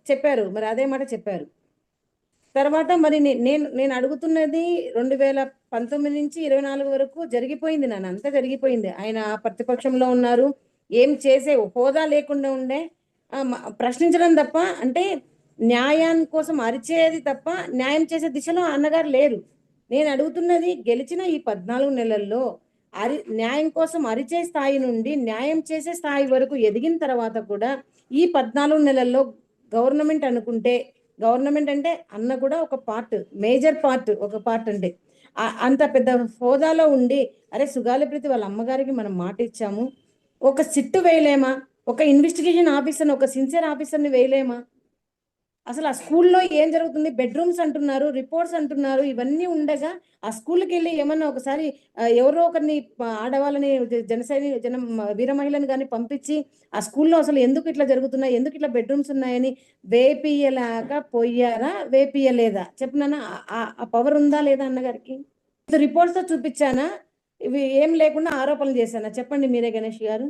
Speaker 1: చెప్పారు, మరి అదే మాట చెప్పారు. తర్వాత మరి నేను అడుగుతున్నది 2019 నుంచి 24 వరకు జరిగిపోయింది నాన్న, అంతా జరిగిపోయింది. ఆయన ప్రతిపక్షంలో ఉన్నారు, ఏం చేసే హోదా లేకుండా ఉండే, ప్రశ్నించడం తప్ప, అంటే న్యాయాన్ని కోసం అరిచేది తప్ప న్యాయం చేసే దిశలో అన్నగారు లేరు. నేను అడుగుతున్నది, గెలిచిన ఈ 14 నెలల్లో న్యాయం కోసం అరిచే స్థాయి నుండి న్యాయం చేసే స్థాయి వరకు ఎదిగిన తర్వాత కూడా ఈ 14 నెలల్లో గవర్నమెంట్ అనుకుంటే, గవర్నమెంట్ అంటే అన్న కూడా ఒక పార్ట్, మేజర్ పార్ట్, ఒక పార్ట్ అంటే అంత పెద్ద హోదాలో ఉండి, అరే సుగాలి ప్రీతి వాళ్ళ అమ్మగారికి మనం మాట ఇచ్చాము, ఒక సిట్టు వేయలేమా, ఒక ఇన్వెస్టిగేషన్ ఆఫీసర్ని, ఒక సిన్సియర్ ఆఫీసర్ని వేయలేమా? అసలు ఆ స్కూల్లో ఏం జరుగుతుంది, బెడ్రూమ్స్ అంటున్నారు, రిపోర్ట్స్ అంటున్నారు, ఇవన్నీ ఉండగా ఆ స్కూల్కి వెళ్ళి ఏమన్నా ఒకసారి ఎవరో ఒకరిని ఆడవాళ్ళని జన వీర మహిళని కానీ పంపించి ఆ స్కూల్లో అసలు ఎందుకు ఇట్లా జరుగుతున్నాయి, ఎందుకు ఇట్లా బెడ్రూమ్స్ ఉన్నాయని వేపియలాగా పోయారా, వేపియలేదా చెప్పునా? ఆ పవర్ ఉందా లేదా అన్నగారికి? రిపోర్ట్స్తో చూపించానా, ఇవి ఏం లేకుండా ఆరోపణలు చేశానా? చెప్పండి మీరే గణేష్ గారు.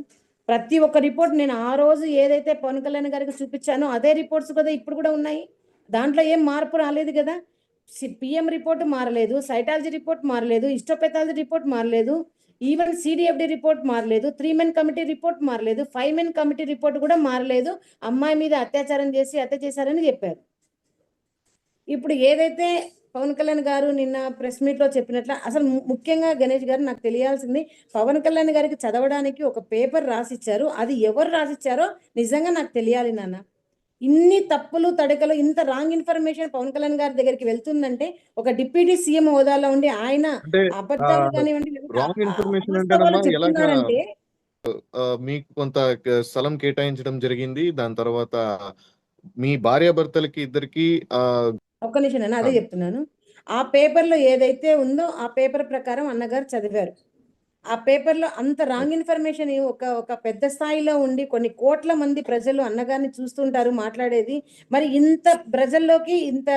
Speaker 1: ప్రతి ఒక్క రిపోర్ట్ నేను ఆ రోజు ఏదైతే పవన్ కళ్యాణ్ గారికి చూపించానో అదే రిపోర్ట్స్ కదా ఇప్పుడు కూడా ఉన్నాయి. దాంట్లో ఏం మార్పు రాలేదు కదా. పిఎం రిపోర్ట్ మారలేదు, సైటాలజీ రిపోర్ట్ మారలేదు, హిస్టోపెథాలజీ రిపోర్ట్ మారలేదు, ఈవెన్ సిడిఎఫ్డి రిపోర్ట్ మారలేదు, 3 మెన్ కమిటీ రిపోర్ట్ మారలేదు, 5 మెన్ కమిటీ రిపోర్ట్ కూడా మారలేదు. అమ్మాయి మీద అత్యాచారం చేసి హత్య చేశారని చెప్పారు. ఇప్పుడు ఏదైతే పవన్ కళ్యాణ్ గారు నిన్న ప్రెస్ మీట్లో చెప్పినట్ల, అసలు ముఖ్యంగా గణేష్ గారు నాకు తెలియాల్సింది, పవన్ కళ్యాణ్ గారికి చదవడానికి ఒక పేపర్ రాసిచ్చారు, అది ఎవరు రాసిచ్చారో నిజంగా నాకు తెలియాలి నాన్న. ఇన్ని తప్పులు తడకలు, ఇంత రాంగ్ ఇన్ఫర్మేషన్ పవన్ కళ్యాణ్ గారి దగ్గరికి వెళ్తుందంటే, ఒక డిప్యూటీ సీఎం హోదాలో ఉండి ఆయన అబద్ధాలు కానివ్వండి,
Speaker 2: రాంగ్ ఇన్ఫర్మేషన్
Speaker 1: వాస్తవాలు చెప్తున్నారంటే,
Speaker 2: మీకు కొంత స్థలం కేటాయించడం జరిగింది, దాని తర్వాత మీ భార్యాభర్తలకి ఇద్దరికి
Speaker 1: ఒక్క నిమిషం నేను అదే చెప్తున్నాను. ఆ పేపర్లో ఏదైతే ఉందో ఆ పేపర్ ప్రకారం అన్నగారు చదివారు. ఆ పేపర్లో అంత రాంగ్ ఇన్ఫర్మేషన్ ఒక పెద్ద స్థాయిలో ఉండి కొన్ని కోట్ల మంది ప్రజలు అన్నగారిని చూస్తుంటారు మాట్లాడేది, మరి ఇంత ప్రజల్లోకి ఇంత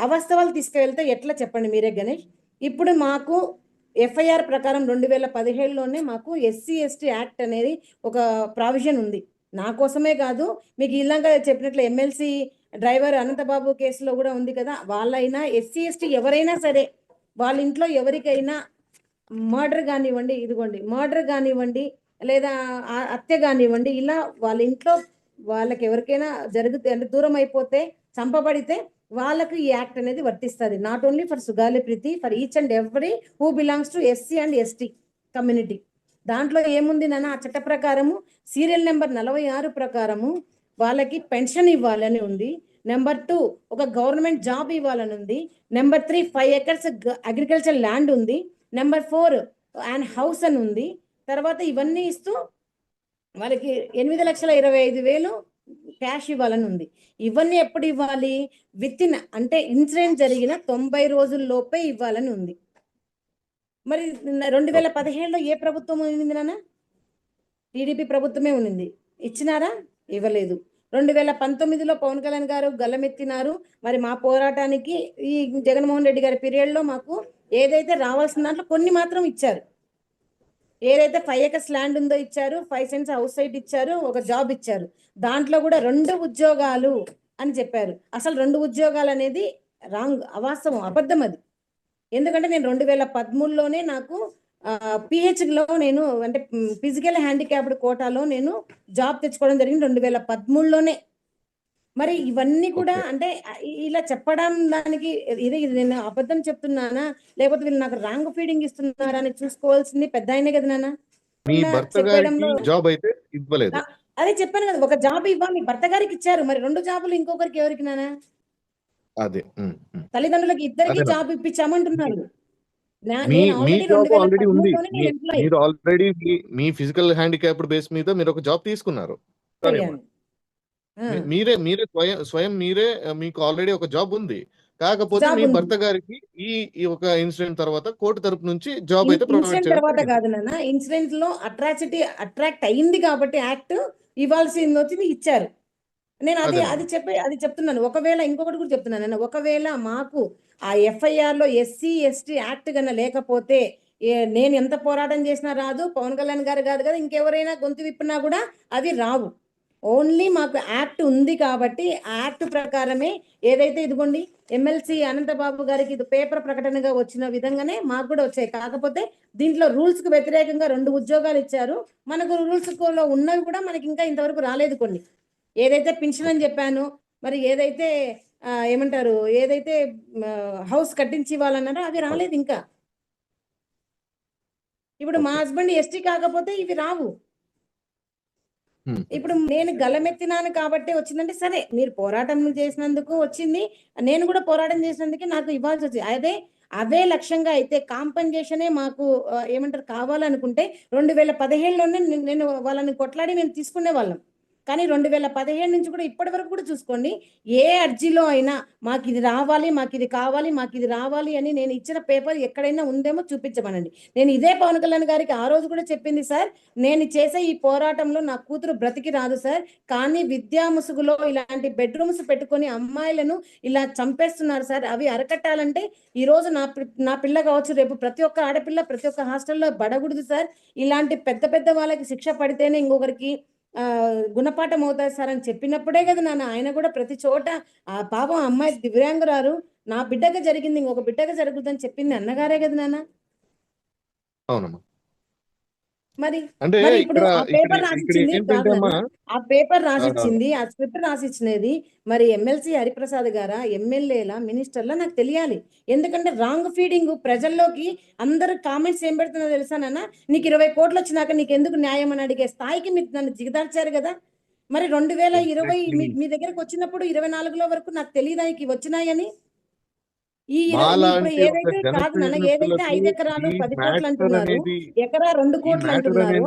Speaker 1: అవాస్తవాలు తీసుకువెళ్తే ఎట్లా చెప్పండి మీరే గణేష్. ఇప్పుడు మాకు ఎఫ్ఐఆర్ ప్రకారం 2017లోనే మాకు ఎస్సీ ఎస్టీ యాక్ట్ అనేది ఒక ప్రావిజన్ ఉంది. నా కోసమే కాదు, మీకు ఇలాగా చెప్పినట్లు ఎమ్మెల్సీ డ్రైవర్ అనంతబాబు కేసులో కూడా ఉంది కదా, వాళ్ళైనా ఎస్సీ ఎస్టీ ఎవరైనా సరే వాళ్ళ ఇంట్లో ఎవరికైనా మర్డర్ కానివ్వండి, ఇదిగోండి మర్డర్ కానివ్వండి, లేదా హత్య కానివ్వండి, ఇలా వాళ్ళ ఇంట్లో వాళ్ళకి ఎవరికైనా జరిగితే, అంటే దూరం అయిపోతే, చంపబడితే వాళ్ళకి ఈ యాక్ట్ అనేది వర్తిస్తుంది. Not only for Sugali Preethi, for each and every who belongs to SC and ST community. దాంట్లో ఏముంది నాన్న, ఆ చట్ట ప్రకారము సీరియల్ నెంబర్ 46 ప్రకారము వాళ్ళకి పెన్షన్ ఇవ్వాలని ఉంది. నెంబర్ 2 ఒక గవర్నమెంట్ జాబ్ ఇవ్వాలని ఉంది. నెంబర్ 3 5 acres అగ్రికల్చర్ ల్యాండ్ ఉంది. నెంబర్ 4 అండ్ హౌస్ అని ఉంది. తర్వాత ఇవన్నీ ఇస్తూ వాళ్ళకి 8,25,000 క్యాష్ ఇవ్వాలని ఉంది. ఇవన్నీ ఎప్పుడు ఇవ్వాలి? విత్ ఇన్, అంటే ఇన్సిడెంట్ జరిగిన 90 రోజుల్లోపే ఇవ్వాలని ఉంది. మరి 2017లో ఏ ప్రభుత్వం ఉంది నాన్న? టీడీపీ ప్రభుత్వమే ఉంది. ఇచ్చినారా? ఇవ్వలేదు. 2019లో పవన్ కళ్యాణ్ గారు గల్లమెత్తినారు. మరి మా పోరాటానికి ఈ జగన్మోహన్ రెడ్డి గారి పీరియడ్లో మాకు ఏదైతే రావాల్సిన దాంట్లో కొన్ని మాత్రం ఇచ్చారు. ఏదైతే 5 acres ల్యాండ్ ఉందో ఇచ్చారు, 5 cents హౌస్ సైట్ ఇచ్చారు, ఒక జాబ్ ఇచ్చారు. దాంట్లో కూడా 2 ఉద్యోగాలు అని చెప్పారు. అసలు 2 ఉద్యోగాలు అనేది రాంగ్, అవాస్తవం, అబద్ధం అది. ఎందుకంటే నేను 2013లోనే నాకు పిహెచ్లో నేను, అంటే ఫిజికల్ హ్యాండిక్యాప్డ్ కోటాలో నేను జాబ్ తెచ్చుకోవడం జరిగింది 2013లోనే. మరి ఇవన్నీ కూడా అంటే ఇలా చెప్పడం దానికి ఇది నేను అబద్ధం చెప్తున్నానా, లేకపోతే వీళ్ళు నాకు రాంగ్ ఫీడింగ్ ఇస్తున్నారా అని చూసుకోవాల్సింది పెద్ద ఆయనే కదా నాన్న.
Speaker 2: మీ భర్త గారికి జాబ్ అయితే ఇవ్వలేదు.
Speaker 1: అదే చెప్పాను కదా, ఒక జాబ్ మీ భర్త గారికి ఇచ్చారు, మరి 2 జాబులు ఇంకొకరికి ఎవరికి నాన్న?
Speaker 2: అదే
Speaker 1: తల్లిదండ్రులకి ఇద్దరికి జాబ్ ఇప్పించామంటున్నారు.
Speaker 2: ఆల్రెడీ ఉంది. మీరు ఆల్రెడీ మీ ఫిజికల్ హ్యాండిక్యాప్డ్ బేస్ మీద మీరు ఒక జాబ్ తీసుకున్నారు.
Speaker 3: అయ్యాను.
Speaker 2: మీరే మీరే స్వయం మీరే మీకు ఆల్రెడీ ఒక జాబ్ ఉంది. కాకపోతే
Speaker 3: జాబ్
Speaker 2: మీ
Speaker 3: ఉంది.
Speaker 2: భర్త గారికి ఈ ఈ ఒక ఇన్సిడెంట్ తర్వాత కోర్టు తరపు నుంచి జాబ్ అయితే ప్రొవైడ్
Speaker 3: ఇన్సిడెంట్
Speaker 2: చేయడం
Speaker 3: తర్వాత
Speaker 2: జరిగింది.
Speaker 3: కాదు నాన్న, ఇన్సిడెంట్ లో అట్రాక్ట్ అయింది కాబట్టి యాక్ట్ ఇవ్వాల్సింది వచ్చింది ఇచ్చారు. నేను అది చెప్తున్నాను. ఒకవేళ ఇంకొకటి కూడా చెప్తున్నాను నాన్న, ఒకవేళ మాకు ఆ ఎఫ్ఐఆర్ లో ఎస్సీ ఎస్టీ యాక్ట్ కన్నా లేకపోతే నేను ఎంత పోరాటం చేసినా రాదు, పవన్ కళ్యాణ్ గారు కాదు కదా, ఇంకెవరైనా గొంతు విప్పినా కూడా అవి రావు. ఓన్లీ మాకు యాక్ట్ ఉంది కాబట్టి ఆ యాక్ట్ ప్రకారమే ఏదైతే ఇదిగోండి ఎమ్మెల్సీ అనంతబాబు గారికి ఇది పేపర్ ప్రకటనగా వచ్చిన విధంగానే మాకు కూడా వచ్చాయి. కాకపోతే దీంట్లో రూల్స్ కు వ్యతిరేకంగా 2 ఉద్యోగాలు ఇచ్చారు. మనకు రూల్స్ లో ఉన్నవి కూడా మనకి ఇంకా ఇంతవరకు రాలేదు. కొన్ని ఏదైతే పెన్షన్ అని చెప్పాను, మరి ఏదైతే ఏమంటారు, ఏదైతే హౌస్ కట్టించి ఇవ్వాలన్నారో అవి రాలేదు ఇంకా. ఇప్పుడు మా హస్బెండ్ ఎస్టీ కాకపోతే ఇవి రావు. ఇప్పుడు నేను గలమెత్తినాను కాబట్టి వచ్చిందంటే సరే, మీరు పోరాటం చేసినందుకు వచ్చింది, నేను కూడా పోరాటం చేసినందుకే నాకు ఇవ్వాల్సి వచ్చింది. అవే లక్ష్యంగా అయితే కాంపెన్సేషనే మాకు ఏమంటారు కావాలనుకుంటే 2017లోనే నేను వాళ్ళని కొట్లాడి నేను తీసుకునే వాళ్ళం. కానీ 2017 నుంచి కూడా ఇప్పటి వరకు కూడా చూసుకోండి, ఏ అర్జీలో అయినా మాకు ఇది రావాలి, మాకు ఇది కావాలి, మాకు ఇది రావాలి అని నేను ఇచ్చిన పేపర్ ఎక్కడైనా ఉందేమో చూపించమనండి. నేను ఇదే పవన్ కళ్యాణ్ గారికి ఆ రోజు కూడా చెప్పింది, సార్ నేను చేసే ఈ పోరాటంలో నా కూతురు బ్రతికి రాదు సార్, కానీ విద్యా ముసుగులో ఇలాంటి బెడ్రూమ్స్ పెట్టుకొని అమ్మాయిలను ఇలా చంపేస్తున్నారు సార్, అవి అరకట్టాలంటే ఈ రోజు నా పిల్ల కావచ్చు, రేపు ప్రతి ఒక్క ఆడపిల్ల ప్రతి ఒక్క హాస్టల్లో బడకూడదు సార్, ఇలాంటి పెద్ద పెద్ద వాళ్ళకి శిక్ష పడితేనే ఇంకొకరికి గుణపాఠం అవుతాయి సార్ అని చెప్పినప్పుడే కదా నాన్న ఆయన కూడా ప్రతి చోట ఆ పాపం అమ్మాయి దివ్యాంగురారు, నా బిడ్డగా జరిగింది ఇంకొక బిడ్డగా జరుగుతుందని చెప్పింది అన్నగారే కదా నాన్న.
Speaker 2: అవునమ్మా.
Speaker 3: మరి
Speaker 2: అంటే
Speaker 3: ఇప్పుడు ఆ పేపర్ రాసిచ్చింది కాదు నాన్న, ఆ పేపర్ రాసిచ్చింది, ఆ స్క్రిప్ట్ రాసిచ్చినది మరి ఎమ్మెల్సీ హరిప్రసాద్ గారా, ఎమ్మెల్యేలా, మినిస్టర్లా నాకు తెలియాలి. ఎందుకంటే రాంగ్ ఫీడింగ్ ప్రజల్లోకి అందరు కామెంట్స్ ఏం పెడుతున్నా తెలుసా నాన్న, నీకు 20 కోట్లు వచ్చినాక నీకు ఎందుకు న్యాయం అని అడిగే స్థాయికి మీరు నన్ను దిగదార్చారు కదా. మరి 2020 మీ దగ్గరకు వచ్చినప్పుడు 24లో వరకు నాకు తెలియదా ఇవి వచ్చినాయని. ఇప్పుడు ఏదైతే కాదు నాన్న, ఏదైతే 5 ఎకరాలు 10 కోట్లు అంటున్నారు, ఎకరా 2 కోట్లు అంటున్నారు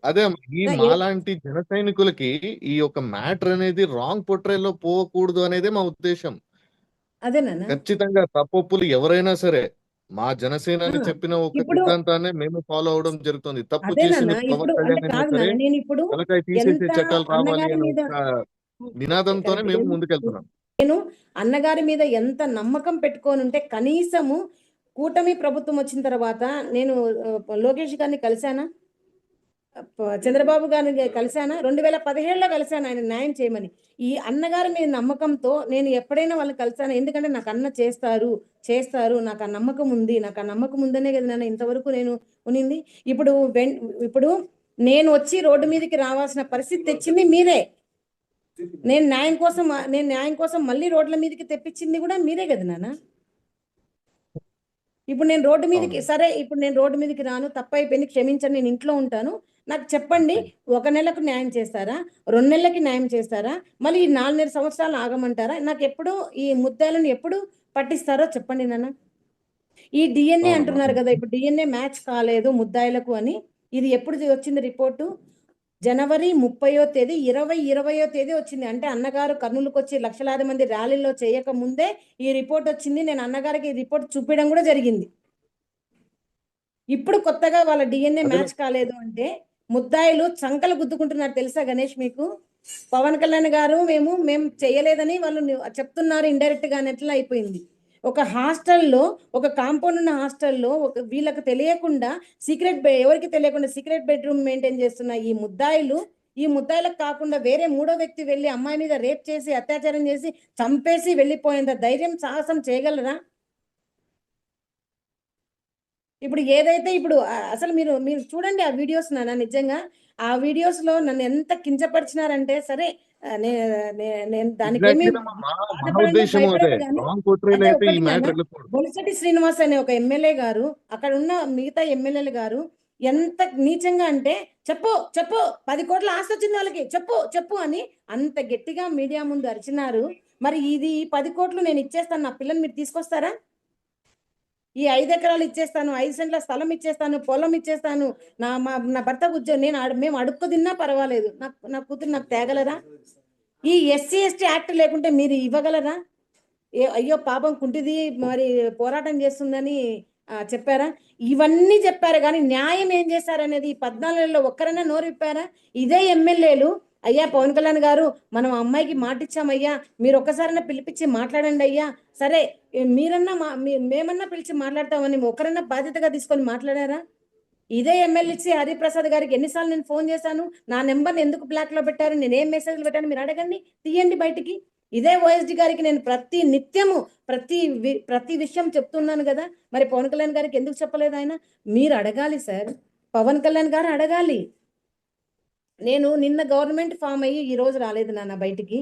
Speaker 2: అదే ఈ మాలాంటి జన సైనికులకి ఈ యొక్క మ్యాటర్ అనేది రాంగ్ పొట్రేలో పోకూడదు అనేది మా ఉద్దేశం.
Speaker 3: అదేనా
Speaker 2: ఖచ్చితంగా తప్పొప్పులు ఎవరైనా సరే మా జనసేన అని చెప్పిన ఒక సిద్ధాంతాన్ని మేము ఫాలో అవడం జరుగుతుంది. తప్పు చేసింది పవన్ కళ్యాణ్ సరే తలకాయ తీసేసే చట్టాలు రావాలి అనే నినాదంతోనే మేము ముందుకెళ్తున్నాం.
Speaker 3: నేను అన్నగారి మీద ఎంత నమ్మకం పెట్టుకొని ఉంటే, కనీసము కూటమి ప్రభుత్వం వచ్చిన తర్వాత నేను లోకేష్ గారిని కలిశానా, చంద్రబాబు గారిని కలిశానా, 2017లో కలిశాను ఆయన న్యాయం చేయమని. ఈ అన్నగారి మీద నమ్మకంతో నేను ఎప్పుడైనా వాళ్ళని కలిశాను. ఎందుకంటే నాకు అన్న చేస్తారు నాకు ఆ నమ్మకం ఉందనే కదా నాన్న ఇంతవరకు నేను ఉనింది. ఇప్పుడు నేను వచ్చి రోడ్డు మీదకి రావాల్సిన పరిస్థితి తెచ్చింది మీరే. నేను న్యాయం కోసం మళ్ళీ రోడ్ల మీదకి తెప్పించింది కూడా మీరే కదా నాన్న. ఇప్పుడు నేను రోడ్డు మీదకి రాను, తప్పైపోయింది, క్షమించండి, నేను ఇంట్లో ఉంటాను, నాకు చెప్పండి, 1 నెలకు న్యాయం చేస్తారా, 2 నెలలకి న్యాయం చేస్తారా, మళ్ళీ 4.5 సంవత్సరాలు ఆగమంటారా, నాకు ఎప్పుడు ఈ ముద్దాలను ఎప్పుడు పట్టిస్తారో చెప్పండి నాన్న. ఈ డిఎన్ఏ అంటున్నారు కదా, ఇప్పుడు డిఎన్ఏ మ్యాచ్ కాలేదు ముద్దాయిలకు అని, ఇది ఎప్పుడు వచ్చింది రిపోర్టు? జనవరి 30వ తేదీ 2020వ తేదీ వచ్చింది. అంటే అన్నగారు కర్నూలుకు వచ్చి లక్షలాది మంది ర్యాలీలో చేయక ముందే ఈ రిపోర్ట్ వచ్చింది. నేను అన్నగారికి ఈ రిపోర్ట్ చూపించడం కూడా జరిగింది. ఇప్పుడు కొత్తగా వాళ్ళ డిఎన్ఏ మ్యాచ్ కాలేదు అంటే ముద్దాయిలు చంకలు గుద్దుకుంటున్నారు తెలుసా గణేష్ మీకు? పవన్ కళ్యాణ్ గారు మేము చేయలేదని వాళ్ళు చెప్తున్నారు ఇండైరెక్ట్ గా ఎట్లా అయిపోయింది. ఒక హాస్టల్లో, ఒక కాంపౌండ్ ఉన్న హాస్టల్లో వీళ్ళకి తెలియకుండా ఎవరికి తెలియకుండా సీక్రెట్ బెడ్రూమ్ మెయింటైన్ చేస్తున్న ఈ ముద్దాయిలకు కాకుండా వేరే 3వ వ్యక్తి వెళ్ళి అమ్మాయి మీద రేప్ చేసి అత్యాచారం చేసి చంపేసి వెళ్ళిపోయేంత ధైర్యం సాహసం చేయగలరా? ఇప్పుడు ఏదైతే అసలు మీరు చూడండి ఆ వీడియోస్ నాన్న, నిజంగా ఆ వీడియోస్ లో నన్ను ఎంత కించపరిచినారంటే సరే నేను దానికి బొలిశెట్టి శ్రీనివాస్ అనే ఒక ఎమ్మెల్యే గారు, అక్కడ ఉన్న మిగతా ఎమ్మెల్యేలు గారు ఎంత నీచంగా అంటే చెప్పు 10 కోట్ల ఆస్తి వచ్చింది వాళ్ళకి, చెప్పు అని అంత గట్టిగా మీడియా ముందు అరిచినారు. మరి ఇది 10 కోట్లు నేను ఇచ్చేస్తాను, నా పిల్లని మీరు తీసుకొస్తారా? ఈ 5 ఎకరాలు ఇచ్చేస్తాను, 5 సెంట్ల స్థలం ఇచ్చేస్తాను, పొలం ఇచ్చేస్తాను, నా భర్తకు ఉద్యోగం, మేము అడుక్కు తిన్నా పర్వాలేదు, నా కూతురు నాకు తేగలరా? ఈ ఎస్సీ ఎస్టీ యాక్ట్ లేకుంటే మీరు ఇవ్వగలరా? అయ్యో పాపం కుంటిది మరి పోరాటం చేస్తుందని చెప్పారా? ఇవన్నీ చెప్పారు, కానీ న్యాయం ఏం చేశారనేది ఈ 14 నెలల్లో ఒక్కరైనా నోరు విప్పారా? ఇదే ఎమ్మెల్యేలు, అయ్యా పవన్ కళ్యాణ్ గారు మనం అమ్మాయికి మాట ఇచ్చామయ్యా, మీరు ఒక్కసారైనా పిలిపించి మాట్లాడండి అయ్యా, సరే మీరన్నా మేమన్నా పిలిచి మాట్లాడతామని ఒకరన్నా బాధ్యతగా తీసుకొని మాట్లాడారా? ఇదే ఎమ్మెల్సీ హరిప్రసాద్ గారికి ఎన్నిసార్లు నేను ఫోన్ చేశాను, నా నెంబర్ని ఎందుకు బ్లాక్ లో పెట్టారు, నేను ఏం మెసేజ్లు పెట్టాను మీరు అడగండి, తీయండి బయటికి. ఇదే ఓఎస్డి గారికి నేను ప్రతి నిత్యము ప్రతి విషయం చెప్తున్నాను కదా, మరి పవన్ కళ్యాణ్ గారికి ఎందుకు చెప్పలేదు ఆయన? మీరు అడగాలి సార్, పవన్ కళ్యాణ్ గారు అడగాలి. నేను నిన్న గవర్నమెంట్ ఫామ్ అయ్యి ఈ రోజు రాలేదు నాన్న బయటికి.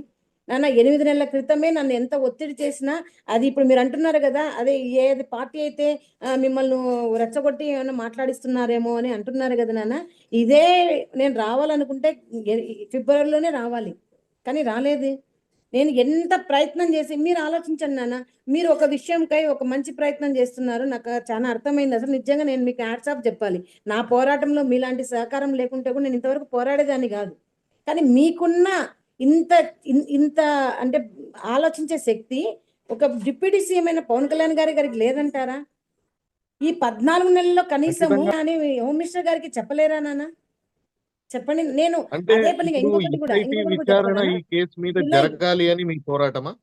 Speaker 3: నాన్న 8 నెలల క్రితమే నన్ను ఎంత ఒత్తిడి చేసినా, అది ఇప్పుడు మీరు అంటున్నారు కదా, అదే ఏది పార్టీ అయితే మిమ్మల్ని రెచ్చగొట్టి ఏమైనా మాట్లాడిస్తున్నారేమో అని అంటున్నారు కదా నాన్న, ఇదే నేను రావాలనుకుంటే ఫిబ్రవరిలోనే రావాలి, కానీ రాలేదు. నేను ఎంత ప్రయత్నం చేసి, మీరు ఆలోచించండి నాన్న, మీరు ఒక విషయంకై ఒక మంచి ప్రయత్నం చేస్తున్నారు, నాకు చాలా అర్థమైంది. అసలు నిజంగా నేను మీకు హ్యాట్స్ ఆఫ్ చెప్పాలి. నా పోరాటంలో మీలాంటి సహకారం లేకుంటే కూడా నేను ఇంతవరకు పోరాడేదాన్ని కాదు. కానీ మీకున్న ఇంత ఇంత అంటే ఆలోచించే శక్తి ఒక డిప్యూటీ సీఎం అయిన పవన్ కళ్యాణ్ గారికి లేదంటారా? ఈ 14 నెలల్లో కనీసము అని హోమ్ మినిస్టర్ గారికి చెప్పలేరా నాన్న? చెప్పండి. నేను
Speaker 2: అంటే
Speaker 3: అదే పనిగా
Speaker 2: ఇప్పుడు
Speaker 3: ఇంకొకటి కూడా
Speaker 2: ఎస్ఐటి విచారణ ఈ కేసు మీద జరగాలి అని మీ పోరాటమా?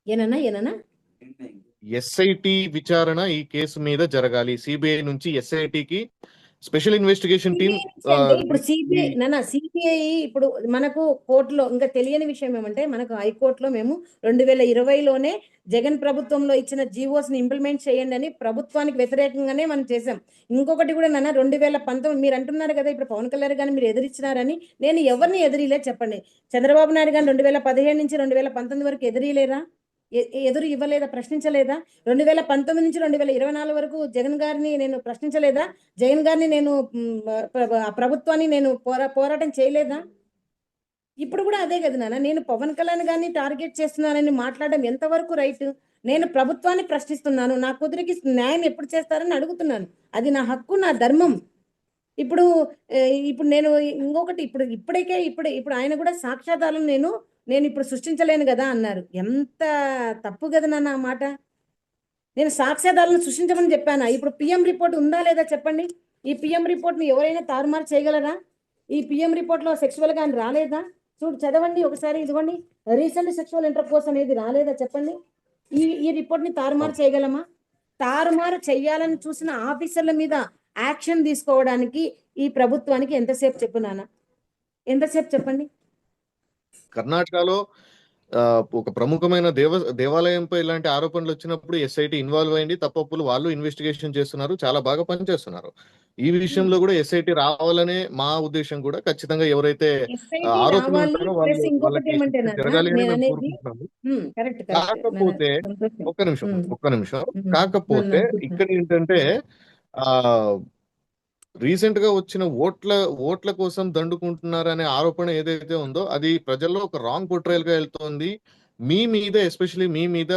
Speaker 3: ఏనన్నా
Speaker 2: ఎస్ఐటి విచారణ ఈ కేసు మీద జరగాలి, సిబిఐ నుంచి ఎస్ఐటికి స్పెషల్ ఇన్వెస్టిగేషన్ టీమ్.
Speaker 3: ఇప్పుడు సిబిఐ ఇప్పుడు మనకు కోర్టులో ఇంకా తెలియని విషయం ఏమంటే, మనకు హైకోర్టులో మేము 2020లోనే జగన్ ప్రభుత్వంలో ఇచ్చిన జీవోస్ ని ఇంప్లిమెంట్ చేయండి అని ప్రభుత్వానికి వ్యతిరేకంగానే మనం చేసాం. ఇంకొకటి కూడా నాన్న 2019 మీరు అంటున్నారు కదా, ఇప్పుడు పవన్ కళ్యాణ్ గారిని మీరు ఎదిరించినారని, నేను ఎవరిని ఎదిరిలే చెప్పండి. చంద్రబాబు నాయుడు గారిని 2017 నుంచి 2019 వరకు ఎదిరిలేరా? ఎదురు ఇవ్వలేదా? ప్రశ్నించలేదా? 2019 నుంచి 2024 వరకు జగన్ గారిని నేను ప్రశ్నించలేదా? జగన్ గారిని నేను ప్రభుత్వాన్ని నేను పోరాటం చేయలేదా? ఇప్పుడు కూడా అదే కదా నాన్న, నేను పవన్ కళ్యాణ్ గారిని టార్గెట్ చేస్తున్నానని మాట్లాడడం ఎంతవరకు రైట్? నేను ప్రభుత్వాన్ని ప్రశ్నిస్తున్నాను, నా కూతురికి న్యాయం ఎప్పుడు చేస్తారని అడుగుతున్నాను, అది నా హక్కు, నా ధర్మం. ఇప్పుడు నేను ఇంకొకటి ఇప్పుడు ఆయన కూడా సాక్ష్యాధారాలను నేను ఇప్పుడు సృష్టించలేను కదా అన్నారు. ఎంత తప్పు కదా నాన్న ఆ మాట. నేను సాక్ష్యాధారాలను సృష్టించమని చెప్పాను. ఇప్పుడు పిఎం రిపోర్ట్ ఉందా లేదా చెప్పండి. ఈ పిఎం రిపోర్ట్ని ఎవరైనా తారుమారు చేయగలరా? ఈ పిఎం రిపోర్ట్లో సెక్సువల్ గా రాలేదా? చూడు, చదవండి ఒకసారి, ఇదిగోండి, రీసెంట్ సెక్సువల్ ఇంటర్కోర్స్ అనేది రాలేదా చెప్పండి. ఈ రిపోర్ట్ ని తారుమారు చేయగలమా? తారుమారు చెయ్యాలని చూసిన ఆఫీసర్ల మీద యాక్షన్ తీసుకోవడానికి ఈ ప్రభుత్వానికి ఎంతసేపు చెప్పునానా? ఎంతసేపు చెప్పండి.
Speaker 2: కర్ణాటకలో ఒక ప్రముఖమైన దేవాలయంపై ఇలాంటి ఆరోపణలు వచ్చినప్పుడు ఎస్ఐటి ఇన్వాల్వ్ అయింది, తప్పప్పులు వాళ్ళు ఇన్వెస్టిగేషన్ చేస్తున్నారు, చాలా బాగా పనిచేస్తున్నారు. ఈ విషయంలో కూడా ఎస్ఐటి రావాలనే మా ఉద్దేశం కూడా. ఖచ్చితంగా ఎవరైతే ఆరోపణలు ఉంటారో వాళ్ళకి జరగాలి అని మేము కోరుకుంటున్నాము. కాకపోతే ఒక్క నిమిషం కాకపోతే ఇక్కడ ఏంటంటే రీసెంట్ గా వచ్చిన ఓట్ల కోసం దండుకుంటున్నారనే ఆరోపణ ఏదైతే ఉందో అది ప్రజల్లో ఒక రాంగ్ పోర్ట్రేయల్ గా వెళ్తోంది. మీ మీద, ఎస్పెషల్లీ మీ మీద,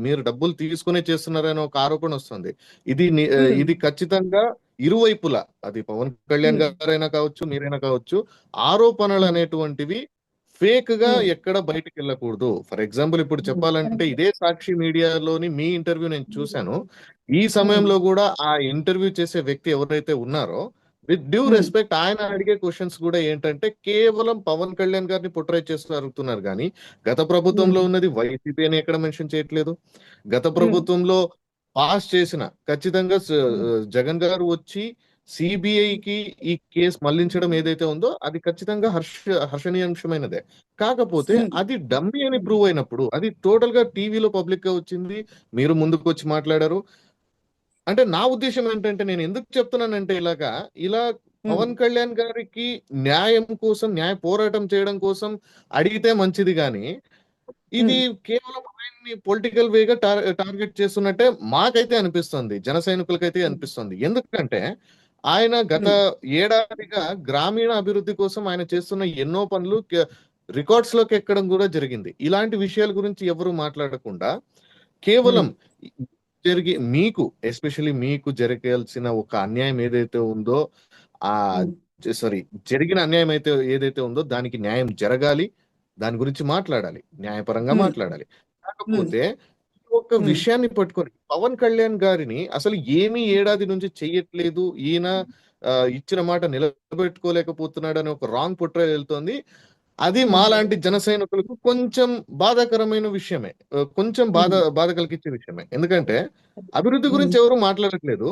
Speaker 2: మీరు డబ్బులు తీసుకునే చేస్తున్నారనే ఒక ఆరోపణ వస్తుంది. ఇది ఖచ్చితంగా ఇరువైపులా, అది పవన్ కళ్యాణ్ గారైనా కావచ్చు, మీరైనా కావచ్చు, ఆరోపణలు అనేటువంటివి ఫేక్ గా ఎక్కడ బయటకు వెళ్ళకూడదు. ఫర్ ఎగ్జాంపుల్ ఇప్పుడు చెప్పాలంటే ఇదే సాక్షి మీడియాలోని మీ ఇంటర్వ్యూ నేను చూశాను. ఈ సమయంలో కూడా ఆ ఇంటర్వ్యూ చేసే వ్యక్తి ఎవరైతే ఉన్నారో, విత్ డ్యూ రెస్పెక్ట్, ఆయన అడిగే క్వశ్చన్స్ కూడా ఏంటంటే కేవలం పవన్ కళ్యాణ్ గారిని పొట్రేట్ చేస్తూ అడుగుతున్నారు, కానీ గత ప్రభుత్వంలో ఉన్నది వైసీపీ అని ఎక్కడ మెన్షన్ చేయట్లేదు. గత ప్రభుత్వంలో పాస్ చేసిన, ఖచ్చితంగా జగన్ గారు వచ్చి సిబిఐకి ఈ కేసు మళ్లించడం ఏదైతే ఉందో అది ఖచ్చితంగా హర్షణీయాంశమైనదే. కాకపోతే అది డమ్మీ అని ప్రూవ్ అయినప్పుడు, అది టోటల్ గా టీవీలో పబ్లిక్ గా వచ్చింది, మీరు ముందుకు వచ్చి మాట్లాడారు. అంటే నా ఉద్దేశం ఏంటంటే, నేను ఎందుకు చెప్తున్నానంటే ఇలా పవన్ కళ్యాణ్ గారికి న్యాయం కోసం, న్యాయ పోరాటం చేయడం కోసం అడిగితే మంచిది, కానీ ఇది కేవలం ఆయన్ని పొలిటికల్ వేగా టార్గెట్ చేస్తున్నట్టే మాకైతే అనిపిస్తుంది, జన సైనికులకైతే అనిపిస్తుంది. ఎందుకంటే ఆయన గత ఏడాదిగా గ్రామీణ అభివృద్ధి కోసం ఆయన చేస్తున్న ఎన్నో పనులు రికార్డ్స్ లోకి ఎక్కడం కూడా జరిగింది. ఇలాంటి విషయాల గురించి ఎవరు మాట్లాడకుండా కేవలం మీకు ఎస్పెషల్లీ మీకు జరగాల్సిన ఒక అన్యాయం ఏదైతే ఉందో ఆ సారీ జరిగిన అన్యాయం ఏదైతే ఉందో దానికి న్యాయం జరగాలి, దాని గురించి మాట్లాడాలి, న్యాయపరంగా మాట్లాడాలి. కాకపోతే ఒక విషయాన్ని పట్టుకొని పవన్ కళ్యాణ్ గారిని అసలు ఏమీ ఏడాది నుంచి చెయ్యట్లేదు, ఈయన ఇచ్చిన మాట నిలబెట్టుకోలేకపోతున్నాడు అనే ఒక రాంగ్ పొట్రే వెళ్తోంది. అది మాలాంటి జన సైనికులకు కొంచెం బాధాకరమైన విషయమే, కొంచెం బాధ కలిగించే విషయమే. ఎందుకంటే అభివృద్ధి గురించి ఎవరు మాట్లాడట్లేదు,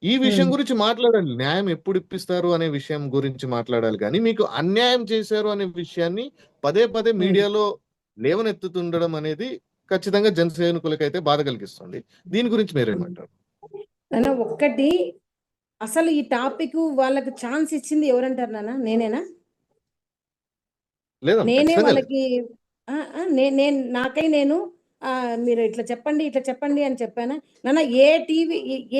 Speaker 2: ఈ విషయం గురించి మాట్లాడాలి. న్యాయం ఎప్పుడు ఇప్పిస్తారు అనే విషయం గురించి మాట్లాడాలి. కానీ మీకు అన్యాయం చేశారు అనే విషయాన్ని పదే పదే మీడియాలో లేవనెత్తుతుండడం అనేది ఖచ్చితంగా జన సైనికులకైతే బాధ కలిగిస్తుంది. దీని గురించి మీరేమంటారు?
Speaker 3: నాన్న ఒక్కటి, అసలు ఈ టాపిక్ వాళ్ళకి ఛాన్స్ ఇచ్చింది ఎవరంటారు నాన్న? నేనేనా?
Speaker 2: లేదమ్మా,
Speaker 3: నేనే
Speaker 2: ఖచ్చితంగా లేదు.
Speaker 3: వాళ్ళకి నేను మీరు ఇట్లా చెప్పండి అని చెప్పానా నాన్న? ఏ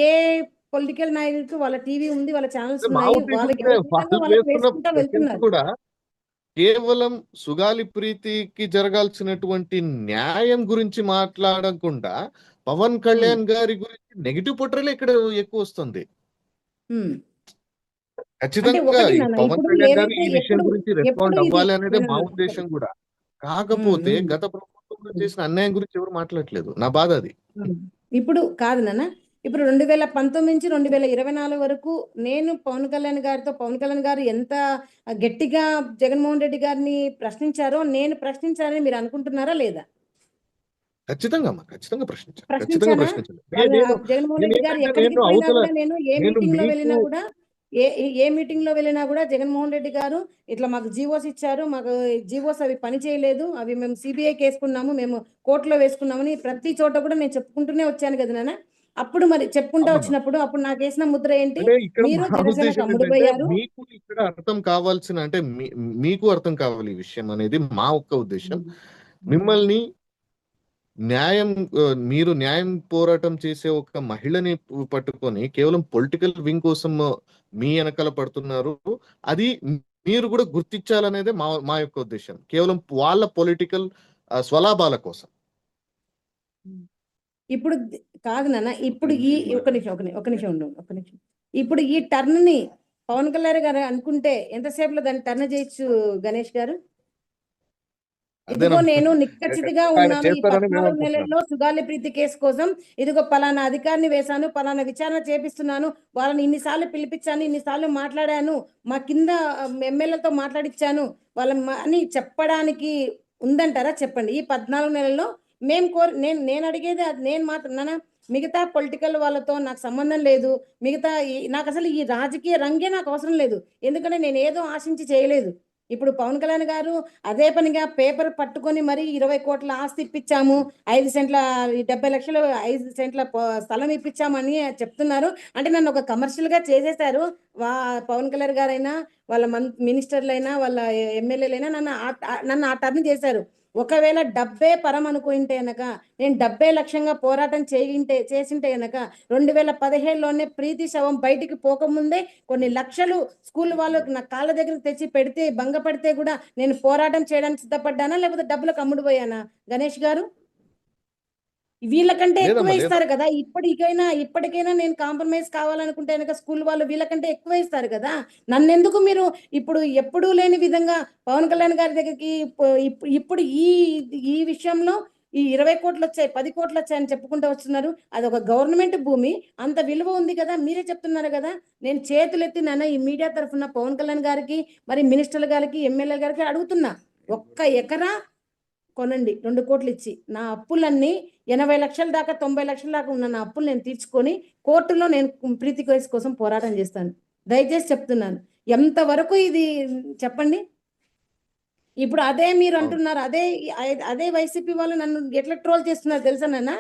Speaker 3: పొలిటికల్ నాయకుడికి వాళ్ళ టీవీ ఉంది, వాళ్ళ ఛానల్స్
Speaker 2: మా
Speaker 3: ఉన్నాయి,
Speaker 2: ఉద్దేశం
Speaker 3: వాళ్ళకి
Speaker 2: కూడా
Speaker 3: ఎవరి విధంగా
Speaker 2: వాళ్ళు
Speaker 3: వాళ్ళకి
Speaker 2: వేస్తున్న
Speaker 3: వేసుకుంటా
Speaker 2: క్వశ్చన్స్
Speaker 3: వెళ్తున్నారు.
Speaker 2: కూడా కేవలం సుగాలి ప్రీతికి జరగాల్సినటువంటి న్యాయం గురించి మాట్లాడకుండా పవన్ కళ్యాణ్ గారి గురించి నెగిటివ్ పొట్రలే ఇక్కడ ఎక్కువ వస్తుంది.
Speaker 3: అంటే
Speaker 2: ఖచ్చితంగా
Speaker 3: ఒకటి
Speaker 2: ఈ
Speaker 3: నాన్న,
Speaker 2: పవన్
Speaker 3: ఇప్పుడు
Speaker 2: కళ్యాణ్ గారు
Speaker 3: ఏదైతే
Speaker 2: ఈ విషయం గురించి రెస్పాండ్
Speaker 3: ఇది
Speaker 2: అవ్వాలి అనేది మా
Speaker 3: ఒకటి.
Speaker 2: ఉద్దేశం కూడా. కాకపోతే గత ప్రభుత్వంలో చేసిన అన్యాయం గురించి ఎవరు మాట్లాడట్లేదు. నా బాధ అది.
Speaker 3: ఇప్పుడు కాదు నాన్న, ఇప్పుడు 2019 నుంచి 2024 వరకు నేను పవన్ కళ్యాణ్ గారు ఎంత గట్టిగా జగన్మోహన్ రెడ్డి గారిని ప్రశ్నించారో నేను ప్రశ్నించారని మీరు అనుకుంటున్నారా లేదా?
Speaker 2: ఖచ్చితంగా అమ్మా, ఖచ్చితంగా ఖచ్చితంగా
Speaker 3: ప్రశ్నించానా?
Speaker 2: ప్రశ్నించాలి.
Speaker 3: జగన్మోహన్ రెడ్డి గారు ఎక్కడికి పోయినా కూడా, నేను ఏ మీటింగ్ లో వెళ్ళినా కూడా, ఏ మీటింగ్ లో వెళ్ళినా కూడా జగన్మోహన్ రెడ్డి గారు ఇట్లా మాకు జీవోస్ ఇచ్చారు, మాకు జీవోస్ అవి పని చేయలేదు, అవి మేము సిబిఐకి వేసుకున్నాము, మేము కోర్టులో వేసుకున్నామని ప్రతి చోట కూడా నేను చెప్పుకుంటూనే వచ్చాను కదా నాన్న. అప్పుడు మరి చెప్పుకుంటా వచ్చినప్పుడు అప్పుడు నాకు వేసిన ముద్ర ఏంటి?
Speaker 2: అంటే ఇక్కడ
Speaker 3: మీరు
Speaker 2: మా
Speaker 3: జనసేనకు
Speaker 2: ఉద్దేశం
Speaker 3: అమ్ముడు
Speaker 2: ఏంటంటే
Speaker 3: పోయారు.
Speaker 2: మీకు ఇక్కడ అర్థం కావాల్సిన అంటే మీకు అర్థం కావాలి ఈ విషయం అనేది మా ఒక్క ఉద్దేశం. మిమ్మల్ని మీరు న్యాయం పోరాటం చేసే ఒక మహిళని పట్టుకొని కేవలం పొలిటికల్ వింగ్ కోసం మీ వెనకాల పడుతున్నారు. అది మీరు కూడా గుర్తించాలనేదే మా యొక్క ఉద్దేశం. కేవలం వాళ్ళ పొలిటికల్ స్వలాభాల కోసం.
Speaker 3: ఇప్పుడు కాదు నాన్న, ఇప్పుడు ఈ ఒక నిమిషం ఉండు. ఇప్పుడు ఈ టర్న్ ని పవన్ కళ్యాణ్ గారు అనుకుంటే ఎంతసేపులో దాన్ని టర్న్ చేయొచ్చు గణేష్ గారు? ఇదిగో నేను నిక్కచ్చిగా ఉన్నాను, ఈ 14 నెలల్లో సుగాలి ప్రీతి కేసు కోసం ఇదిగో పలానా అధికారిని వేశాను, పలానా విచారణ చేపిస్తున్నాను, వాళ్ళని ఇన్నిసార్లు పిలిపించాను, ఇన్నిసార్లు మాట్లాడాను, మా కింద ఎమ్మెల్యేలతో మాట్లాడిచ్చాను అని చెప్పడానికి ఉందంటారా? చెప్పండి. ఈ 14 నెలల్లో నేను అడిగేది నేను మాత్రం మిగతా పొలిటికల్ వాళ్ళతో నాకు సంబంధం లేదు, నాకు అసలు ఈ రాజకీయ రంగే నాకు అవసరం లేదు. ఎందుకంటే నేను ఏదో ఆశించి చేయలేదు. ఇప్పుడు పవన్ కళ్యాణ్ గారు అదే పనిగా పేపర్ పట్టుకొని మరి 20 కోట్ల ఆస్తి ఇప్పించాము, 5 సెంట్ల 70 లక్షలు 5 సెంట్ల స్థలం ఇప్పించామని చెప్తున్నారు. అంటే నన్ను ఒక కమర్షియల్ గా చేసేశారు. పవన్ కళ్యాణ్ గారైనా, వాళ్ళ మినిస్టర్లైనా, వాళ్ళ ఎమ్మెల్యేలైనా నన్ను ఆ టర్న్ చేశారు. ఒకవేళ డబ్బే పరం అనుకుంటే గనక, నేను డబ్బే లక్ష్యంగా పోరాటం చేసింటే గనక 2017లోనే ప్రీతి శవం బయటికి పోకముందే కొన్ని లక్షలు స్కూల్ వాళ్ళకు నా కాళ్ళ దగ్గర తెచ్చి పెడితే, భంగపడితే కూడా నేను పోరాటం చేయడానికి సిద్ధపడ్డానా, లేకపోతే డబ్బులకు అమ్ముడు పోయానా గణేష్ గారు? వీళ్ళకంటే ఎక్కువ ఇస్తారు కదా. ఇప్పటికైనా నేను కాంప్రమైజ్ కావాలనుకుంటే కనుక స్కూల్ వాళ్ళు వీళ్ళకంటే ఎక్కువ ఇస్తారు కదా. నన్నెందుకు మీరు ఇప్పుడు ఎప్పుడూ లేని విధంగా పవన్ కళ్యాణ్ గారి దగ్గరికి ఇప్పుడు ఈ విషయంలో ఈ 20 కోట్లు వచ్చాయి, 10 కోట్లు వచ్చాయని చెప్పుకుంటూ వస్తున్నారు. అది ఒక గవర్నమెంట్ భూమి, అంత విలువ ఉంది కదా, మీరే చెప్తున్నారు కదా. నేను చేతులెత్తి ఈ మీడియా తరఫున పవన్ కళ్యాణ్ గారికి, మరి మినిస్టర్ల గారికి, ఎమ్మెల్యే గారికి అడుగుతున్నా, 1 ఎకరా కొనండి 2 కోట్లు ఇచ్చి. నా అప్పులన్నీ 80 లక్షల దాకా 90 లక్షల దాకా ఉన్న నా అప్పులు నేను తీర్చుకొని కోర్టులో నేను ప్రీతి కేసు కోసం పోరాటం చేస్తాను. దయచేసి చెప్తున్నాను, ఎంతవరకు ఇది చెప్పండి. ఇప్పుడు అదే మీరు అంటున్నారు, అదే వైసీపీ వాళ్ళు నన్ను ఎట్లా ట్రోల్ చేస్తున్నారు తెలుసా నాన్న?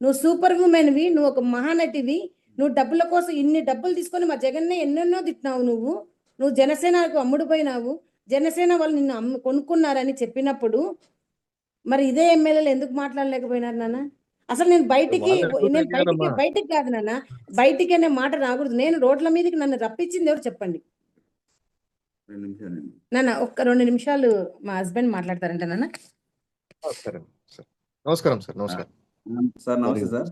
Speaker 3: నువ్వు సూపర్ ఉమెన్వి, నువ్వు ఒక మహానటివి, నువ్వు డబ్బుల కోసం ఇన్ని డబ్బులు తీసుకొని మా జగన్నే ఎన్నెన్నో తిట్టినావు, నువ్వు జనసేనకు అమ్ముడుపోయినావు, జనసేన వాళ్ళు నిన్ను కొనుక్కున్నారని చెప్పినప్పుడు మరి ఇదే ఎమ్మెల్యేలు ఎందుకు మాట్లాడలేకపోయినారు నాన్న? అసలు నేను బయటికి కాదు నాన్న, బయటికి అనే మాట రాకూడదు. నేను రోడ్ల మీదకి నన్ను రప్పించింది ఎవరు చెప్పండి నాన్న? 2 నిమిషాలు మా హస్బెండ్ మాట్లాడతారంట నాన్న.
Speaker 2: నమస్కారం సార్. నమస్కారం
Speaker 4: సార్. నమస్తే సార్.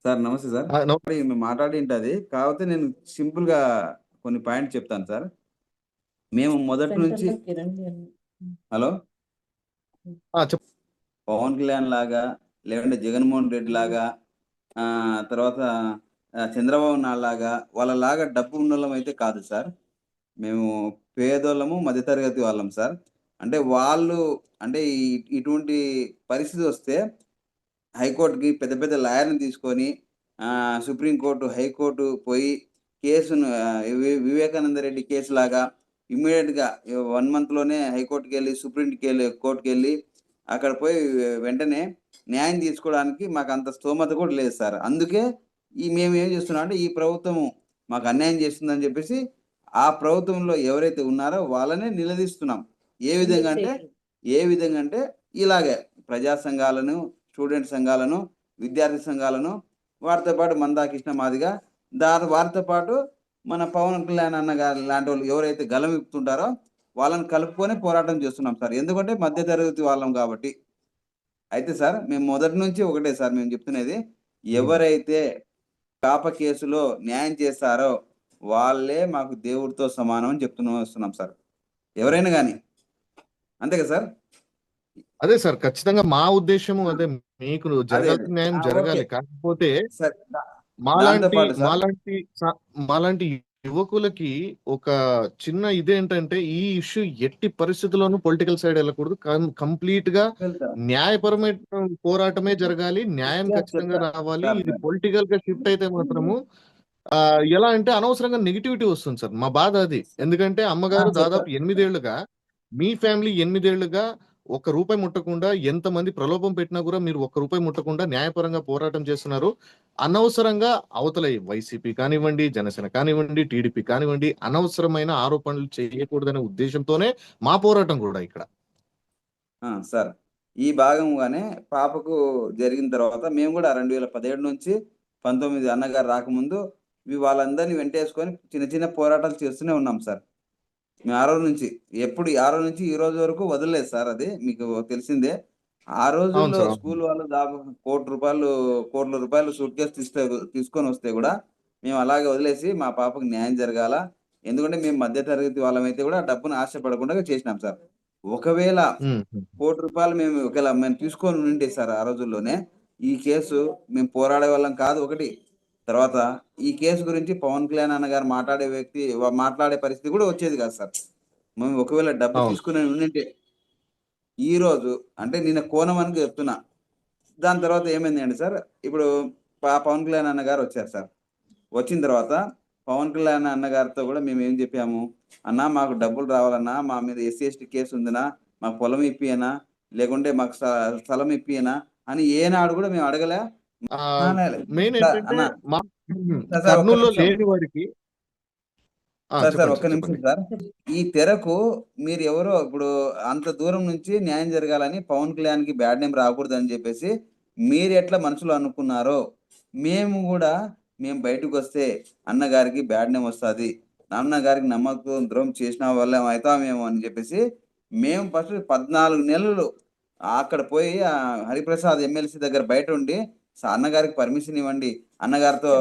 Speaker 4: సార్ నమస్తే సార్. మేము మాట్లాడింటది కాకపోతే నేను సింపుల్ గా కొన్ని పాయింట్ చెప్తాను సార్. మేము మొదటి నుంచి హలో పవన్ కళ్యాణ్ లాగా లేదంటే జగన్మోహన్ రెడ్డి లాగా తర్వాత చంద్రబాబు నాయుడు లాగా వాళ్ళలాగా డబ్బు ఉన్నోళ్ళం అయితే కాదు సార్. మేము పేదోళ్ళము మధ్యతరగతి వాళ్ళం సార్. అంటే వాళ్ళు అంటే ఇటువంటి పరిస్థితి వస్తే హైకోర్టుకి పెద్ద పెద్ద లాయర్ని తీసుకొని సుప్రీంకోర్టు హైకోర్టు పోయి కేసును వివేకానంద రెడ్డి కేసు లాగా ఇమ్మీడియట్గా 1 monthలోనే హైకోర్టుకి వెళ్ళి కోర్టుకి వెళ్ళి అక్కడ పోయి వెంటనే న్యాయం తీసుకోవడానికి మాకు అంత స్తోమత కూడా లేదు సార్. అందుకే మేము ఏం చేస్తున్నాం అంటే ఈ ప్రభుత్వం మాకు అన్యాయం చేస్తుందని చెప్పేసి ఆ ప్రభుత్వంలో ఎవరైతే ఉన్నారో వాళ్ళనే నిలదీస్తున్నాం. ఏ విధంగా అంటే ఇలాగే ప్రజా సంఘాలను, స్టూడెంట్ సంఘాలను, విద్యార్థి సంఘాలను, వారితో పాటు మందాకృష్ణ మాదిగా వారితో పాటు మన పవన్ కళ్యాణ్ అన్న గారు లాంటి వాళ్ళు ఎవరైతే గలం విప్పుతుంటారో వాళ్ళని కలుపుకొని పోరాటం చేస్తున్నాం సార్. ఎందుకంటే మధ్యతరగతి వాళ్ళం కాబట్టి. అయితే సార్ మేము మొదటి నుంచి ఒకటే సార్ మేము చెప్తున్నది, ఎవరైతే కాప కేసులో న్యాయం చేస్తారో వాళ్ళే మాకు దేవుడితో సమానం అని వస్తున్నాం సార్. ఎవరైనా కానీ అంతే కదా సార్.
Speaker 2: అదే సార్, ఖచ్చితంగా మా ఉద్దేశము అదే. మీకు జరగాల్సిన న్యాయం జరగాలి. కాకపోతే మాలాంటి యువకులకి ఒక చిన్న ఇదేంటంటే ఈ ఇష్యూ ఎట్టి పరిస్థితుల్లోనూ పొలిటికల్ సైడ్ వెళ్ళకూడదు. కంప్లీట్ గా న్యాయపరమైన పోరాటమే జరగాలి. న్యాయం ఖచ్చితంగా రావాలి. ఇది పొలిటికల్ గా షిఫ్ట్ అయితే మాత్రము ఎలా అంటే అనవసరంగా నెగిటివిటీ వస్తుంది సార్. మా బాధ అది. ఎందుకంటే అమ్మగారు దాదాపు 8 ఏళ్లుగా, మీ ఫ్యామిలీ 8 ఏళ్లుగా ₹1 ముట్టకుండా, ఎంతమంది ప్రలోభం పెట్టినా కూడా మీరు ₹1 ముట్టకుండా న్యాయపరంగా పోరాటం చేస్తున్నారు. అనవసరంగా అవతల వైసీపీ కానివ్వండి, జనసేన కానివ్వండి, టీడీపీ కానివ్వండి, అనవసరమైన ఆరోపణలు చేయకూడదనే ఉద్దేశంతోనే మా పోరాటం కూడా ఇక్కడ.
Speaker 4: సార్ ఈ భాగంగానే పాపకు జరిగిన తర్వాత మేము కూడా 2017 నుంచి 19 అన్నగారు రాకముందు వాళ్ళందరినీ వెంటేసుకొని చిన్న చిన్న పోరాటాలు చేస్తూనే ఉన్నాం సార్. మేము ఆ రోజు నుంచి ఈ రోజు వరకు వదలలేదు సార్. అది మీకు తెలిసిందే. ఆ రోజుల్లో స్కూల్ వాళ్ళు దాదాపు కోట్ల రూపాయలు సూట్ కేసు తీసుకొని వస్తే కూడా మేము అలాగే వదిలేసి మా పాపకు న్యాయం జరగాల, ఎందుకంటే మేము మధ్యతరగతి వాళ్ళమైతే కూడా డబ్బును ఆశపడకుండా చేసినాం సార్. ఒకవేళ ₹1 మేము తీసుకొని ఉంటే సార్ ఆ రోజుల్లోనే ఈ కేసు మేము పోరాడే వాళ్ళం కాదు. ఒకటి తర్వాత ఈ కేసు గురించి పవన్ కళ్యాణ్ అన్న గారు మాట్లాడే పరిస్థితి కూడా వచ్చేది కాదు సార్. మేము ఒకవేళ డబ్బు తీసుకుని ఉండింటే ఈ రోజు అంటే నిన్న కోణం అని చెప్తున్నా. దాని తర్వాత ఏమైంది అంటే సార్, ఇప్పుడు పవన్ కళ్యాణ్ అన్న గారు వచ్చారు సార్. వచ్చిన తర్వాత పవన్ కళ్యాణ్ అన్న గారితో కూడా మేము ఏం చెప్పాము, అన్నా మాకు డబ్బులు రావాలన్నా, మా మీద SC/ST కేసు ఉందినా, మాకు పొలం ఇప్పియనా, లేకుంటే మాకు స్థలం ఇప్పియనా అని ఏనాడు కూడా మేము అడగలే. ఒక్క నిమిషం సార్. ఈ తెరకు మీరు ఎవరో ఇప్పుడు అంత దూరం నుంచి న్యాయం జరగాలని పవన్ కళ్యాణ్ కి బ్యాడ్ నేమ్ రాకూడదు అని చెప్పేసి మీరు ఎట్లా మనసులో అనుకున్నారో మేము బయటకు వస్తే అన్నగారికి బ్యాడ్ నేమ్ వస్తుంది, అన్నగారికి నమ్మకం ద్రోహం చేసిన వల్ల అవుతామేమో అని చెప్పేసి మేము ఫస్ట్ 14 నెలలు అక్కడ పోయి హరిప్రసాద్ ఎమ్మెల్సీ దగ్గర బయట ఉండి అన్నగారికి పర్మిషన్ ఇవ్వండి, అన్నగారితో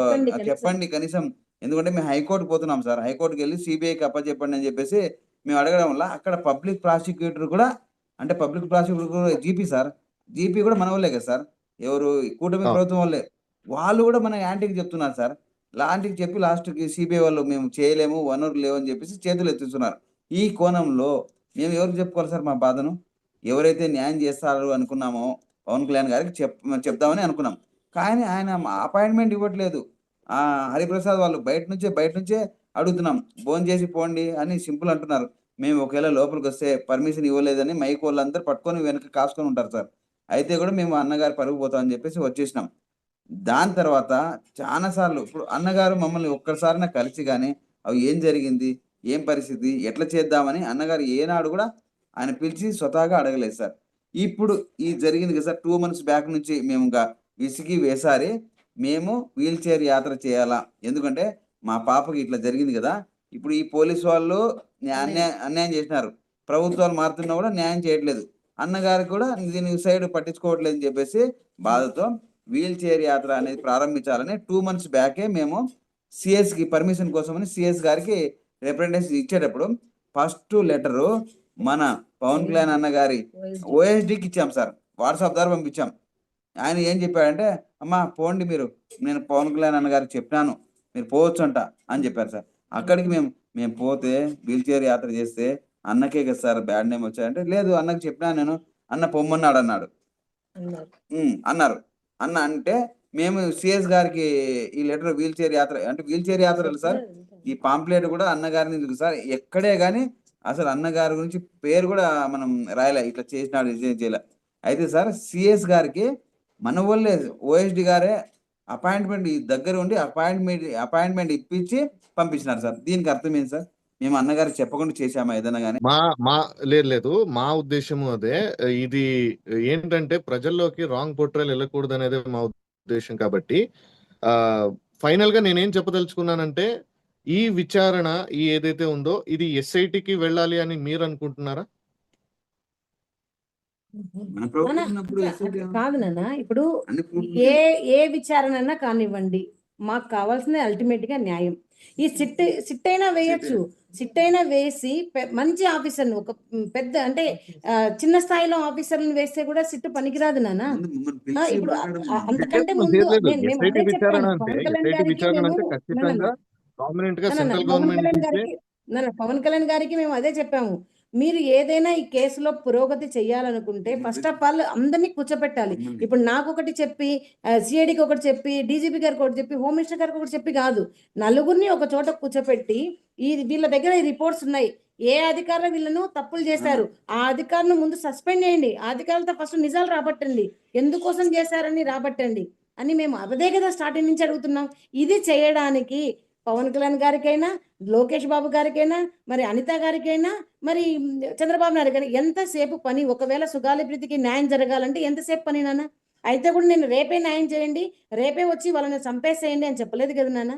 Speaker 4: చెప్పండి కనీసం, ఎందుకంటే మేము హైకోర్టు పోతున్నాం సార్. హైకోర్టుకి వెళ్ళి CBIకి అప్పచెప్పండి అని చెప్పేసి మేము అడగడం వల్ల అక్కడ పబ్లిక్ ప్రాసిక్యూటర్ కూడా జీపీ సార్, జీపీ కూడా మన వాళ్ళే కదా సార్, ఎవరు కూటమి ప్రభుత్వం వాళ్ళే, వాళ్ళు కూడా మన యాంటీకి చెప్తున్నారు సార్. లాంటికి చెప్పి లాస్ట్కి CBI వాళ్ళు మేము చేయలేము, వనరులు లేవు అని చెప్పేసి చేతులు ఎత్తుతున్నారు. ఈ కోణంలో మేము ఎవరికి చెప్పుకోవాలి సార్ మా బాధను? ఎవరైతే న్యాయం చేస్తారు అనుకున్నామో పవన్ కళ్యాణ్ గారికి చెప్దామని అనుకున్నాం, కానీ ఆయన అపాయింట్మెంట్ ఇవ్వట్లేదు. హరిప్రసాద్ వాళ్ళు బయట నుంచే అడుగుతున్నాం, ఫోన్ చేసి పోండి అని సింపుల్ అంటున్నారు. మేము ఒకవేళ లోపలికి వస్తే పర్మిషన్ ఇవ్వలేదని మైక్ వాళ్ళందరూ పట్టుకొని వెనక కాసుకొని ఉంటారు సార్. అయితే కూడా మేము అన్నగారు పరుగు పోతామని చెప్పేసి వచ్చేసినాం. దాని తర్వాత చాలా సార్లు ఇప్పుడు అన్నగారు మమ్మల్ని ఒక్కసారైనా కలిసి కానీ అవి ఏం జరిగింది, ఏం పరిస్థితి, ఎట్లా చేద్దామని అన్నగారు ఏనాడు కూడా ఆయన పిలిచి స్వతహాగా అడగలేదు సార్. ఇప్పుడు ఈ జరిగింది కదా సార్, 2 months బ్యాక్ నుంచి మేము విసిగి వేసారి మేము వీల్ చైర్ యాత్ర చేయాలా, ఎందుకంటే మా పాపకి ఇట్లా జరిగింది కదా. ఇప్పుడు ఈ పోలీసు వాళ్ళు అన్యాయం చేసినారు, ప్రభుత్వాలు మారుతున్నా కూడా న్యాయం చేయట్లేదు, అన్నగారికి కూడా దీని సైడ్ పట్టించుకోవట్లేదు అని చెప్పేసి బాధతో వీల్ చైర్ యాత్ర అనేది ప్రారంభించాలని 2 months బ్యాకే మేము సిఎస్కి పర్మిషన్ కోసమని సిఎస్ గారికి రిప్రజెంటేషన్ ఇచ్చేటప్పుడు ఫస్ట్ లెటరు మన పవన్ కళ్యాణ్ అన్న గారి ఓఎస్డికి ఇచ్చాం సార్, వాట్సాప్ ద్వారా పంపించాం. ఆయన ఏం చెప్పాడంటే, అమ్మా పోండి మీరు, నేను పవన్ కళ్యాణ్ అన్న గారికి చెప్పినాను మీరు పోవచ్చు అంట అని చెప్పారు సార్. అక్కడికి మేము పోతే వీల్ చైర్ యాత్ర చేస్తే అన్నకే కదా సార్ బ్యాడ్ నేమ్ వచ్చాయంటే, లేదు అన్నకి చెప్పినా నేను, అన్న పొమ్మన్నాడు అన్నాడు అన్నారు. అన్న అంటే మేము సిఎస్ గారికి ఈ లెటర్ వీల్ చైర్ యాత్ర అంటే వీల్ చైర్ యాత్రలు సార్, ఈ పాంప్లెట్ కూడా అన్నగారిని సార్ ఎక్కడే కానీ అసలు అన్నగారి గురించి పేరు కూడా మనం రాయలే, ఇట్లా చేసినాడు ఇది చేయలే. అయితే సార్ సిఎస్ గారికి మన వాళ్ళే ఓఎస్డి గారే అపాయింట్మెంట్ దగ్గర ఉండి అపాయింట్మెంట్ ఇప్పించి పంపించినారు సార్. దీనికి అర్థం ఏంటి సార్? మేము అన్నగారికి చెప్పకుండా చేసామా ఏదైనా కానీ?
Speaker 2: లేదు మా ఉద్దేశము అదే. ఇది ఏంటంటే ప్రజల్లోకి రాంగ్ పోర్ట్రేల్ వెళ్ళకూడదు అనేది మా ఉద్దేశం. కాబట్టి ఫైనల్ గా నేనేం చెప్పదలుచుకున్నానంటే, ఈ విచారణ ఈ ఏదైతే ఉందో ఇది ఎస్ఐటికి వెళ్ళాలి అని మీరు అనుకుంటున్నారా?
Speaker 4: మన ప్రభుత్వం ఉన్నప్పుడు
Speaker 3: కాదు నాన్న, ఇప్పుడు
Speaker 4: అన్ని ప్రూఫ్లు
Speaker 3: ఏ విచారణ అయినా కానివ్వండి, మాకు కావాల్సింది అల్టిమేట్ గా న్యాయం. ఈ సిట్ అయినా వేయొచ్చు, సిట్ అయినా వేసి మంచి ఆఫీసర్ని, ఒక పెద్ద అంటే చిన్న స్థాయిలో ఆఫీసర్లను వేస్తే కూడా సిట్ పనికిరాదు నాన్న. ఇప్పుడు అంతకంటే ముందు మేము అదే చెప్పాను పవన్ కళ్యాణ్ గారికి, పవన్ కళ్యాణ్ గారికి మేము అదే చెప్పాము. మీరు ఏదైనా ఈ కేసులో పురోగతి చేయాలనుకుంటే ఫస్ట్ ఆఫ్ ఆల్ అందరినీ కూర్చోపెట్టాలి. ఇప్పుడు నాకు ఒకటి చెప్పి, సిఐడికి ఒకటి చెప్పి, డీజీపీ గారికి ఒకటి చెప్పి, హోమ్ మినిస్టర్ గారికి ఒకటి చెప్పి కాదు, నలుగురిని ఒక చోట కూర్చోపెట్టి వీళ్ళ దగ్గర ఈ రిపోర్ట్స్ ఉన్నాయి, ఏ అధికారులు వీళ్ళను తప్పులు చేశారు, ఆ అధికారులను ముందు సస్పెండ్ చేయండి, ఆ అధికారులతో ఫస్ట్ నిజాలు రాబట్టండి, ఎందుకోసం చేశారని రాబట్టండి అని మేము అదే కదా స్టార్టింగ్ నుంచి అడుగుతున్నాం. ఇది చేయడానికి పవన్ కళ్యాణ్ గారికైనా, లోకేష్ బాబు గారికైనా, మరి అనిత గారికైనా, మరి చంద్రబాబు నాయుడు గారి ఎంతసేపు పని? ఒకవేళ సుగాలి ప్రీతికి న్యాయం జరగాలంటే ఎంతసేపు పని నాన్న? అయితే కూడా నేను రేపే న్యాయం చేయండి, రేపే వచ్చి వాళ్ళని చంపేసేయండి అని చెప్పలేదు కదా నాన్న.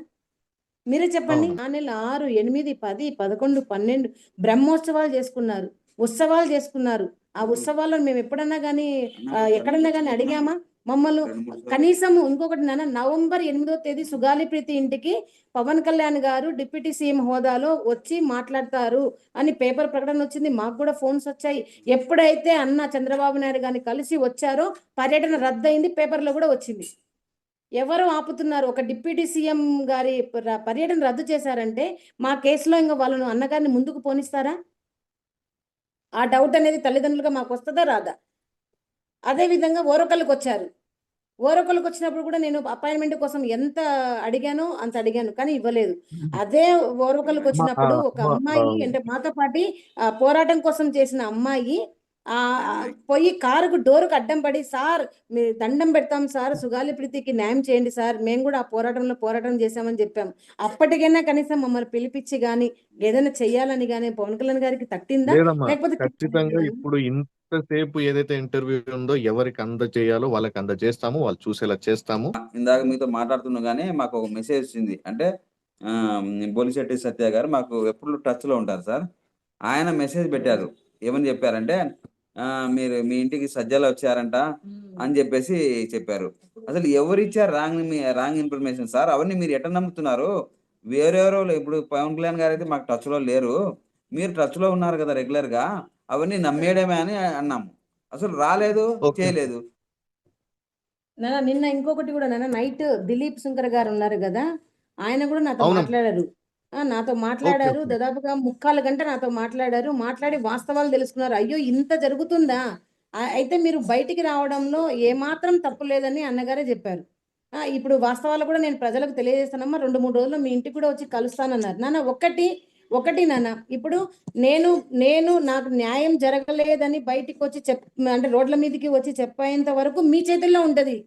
Speaker 3: మీరే చెప్పండి. ఆ నెల 6, 8, 10, 11, 12 బ్రహ్మోత్సవాలు చేసుకున్నారు, ఉత్సవాలు చేసుకున్నారు. ఆ ఉత్సవాల్లో మేము ఎప్పుడన్నా కానీ ఎక్కడన్నా కానీ అడిగామా మమ్మల్ని? కనీసం ఇంకొకటి నాన్న, November 8వ తేదీ సుగాలి ప్రీతి ఇంటికి పవన్ కళ్యాణ్ గారు డిప్యూటీ సీఎం హోదాలో వచ్చి మాట్లాడతారు అని పేపర్ ప్రకటన వచ్చింది, మాకు కూడా ఫోన్స్ వచ్చాయి. ఎప్పుడైతే అన్న చంద్రబాబు నాయుడు గారిని కలిసి వచ్చారో పర్యటన రద్దయింది, పేపర్లో కూడా వచ్చింది. ఎవరు ఆపుతున్నారు? ఒక డిప్యూటీ సీఎం గారి పర్యటన రద్దు చేశారంటే మా కేసులో ఇంకా వాళ్ళను అన్నగారిని ముందుకు పోనిస్తారా? ఆ డౌట్ అనేది తల్లిదండ్రులుగా మాకు వస్తుందా రాదా? అదే విధంగా ఓరకల్కి వచ్చారు. ఓరకల్కి వచ్చినప్పుడు కూడా నేను అపాయింట్మెంట్ కోసం ఎంత అడిగానో అంత అడిగాను, కానీ ఇవ్వలేదు. అదే ఓరకల్కి వచ్చినప్పుడు ఒక అమ్మాయి అంటే మాతో పాటి పోరాటం కోసం చేసిన అమ్మాయి పోయి కారుకు డోరుకు అడ్డం పడి, సార్ మీరు దండం పెడతాం సార్, సుగాలి ప్రీతికి న్యాయం చేయండి సార్, మేము కూడా ఆ పోరాటం చేశామని చెప్పాం. అప్పటికైనా కనీసం మమ్మల్ని పిలిపించి గానీ ఏదైనా చెయ్యాలని గానీ పవన్ కళ్యాణ్ గారికి తట్టిందా? లేకపోతే
Speaker 2: ఖచ్చితంగా ఇప్పుడు ఇంతసేపు ఏదైతే ఇంటర్వ్యూ ఉందో ఎవరికి అందజేయాలో వాళ్ళకి అందజేస్తాము, వాళ్ళు చూసేలా చేస్తాము.
Speaker 4: ఇందాక మీతో మాట్లాడుతున్నా గానీ మాకు ఒక మెసేజ్ వచ్చింది. అంటే బొలిశెట్టి సత్య గారు మాకు ఎప్పుడు టచ్ లో ఉంటారు సార్. ఆయన మెసేజ్ పెట్టారు. ఏమని చెప్పారంటే, మీరు మీ ఇంటికి సజ్జలు వచ్చారంట అని చెప్పేసి చెప్పారు. అసలు ఎవరిచ్చారు రాంగ్ ఇన్ఫర్మేషన్ సార్? అవన్నీ మీరు ఎట్లా నమ్ముతున్నారు? వేరెవరో ఇప్పుడు పవన్ కళ్యాణ్ గారు అయితే మాకు టచ్ లో లేరు, మీరు టచ్ లో ఉన్నారు కదా రెగ్యులర్ గా, అవన్నీ నమ్మేయడమే అని అన్నాము. అసలు రాలేదు, చేయలేదు.
Speaker 3: నిన్న ఇంకొకటి కూడా నైట్ దిలీప్ శంకర్ గారు ఉన్నారు కదా, ఆయన కూడా నాతో మాట్లాడారు. దాదాపుగా 3/4 గంట నాతో మాట్లాడి వాస్తవాలు తెలుసుకున్నారు. అయ్యో ఇంత జరుగుతుందా, అయితే మీరు బయటికి రావడంలో ఏమాత్రం తప్పు లేదని అన్నగారే చెప్పారు. ఇప్పుడు వాస్తవాలు కూడా నేను ప్రజలకు తెలియజేస్తానమ్మా, 2-3 రోజుల్లో మీ ఇంటికి కూడా వచ్చి కలుస్తానన్నారు. నాన్న ఒకటి నాన్న, ఇప్పుడు నేను నాకు న్యాయం జరగలేదని బయటికి వచ్చి అంటే రోడ్ల మీదకి వచ్చి చెప్పేంత వరకు మీ చేతుల్లో ఉంటది.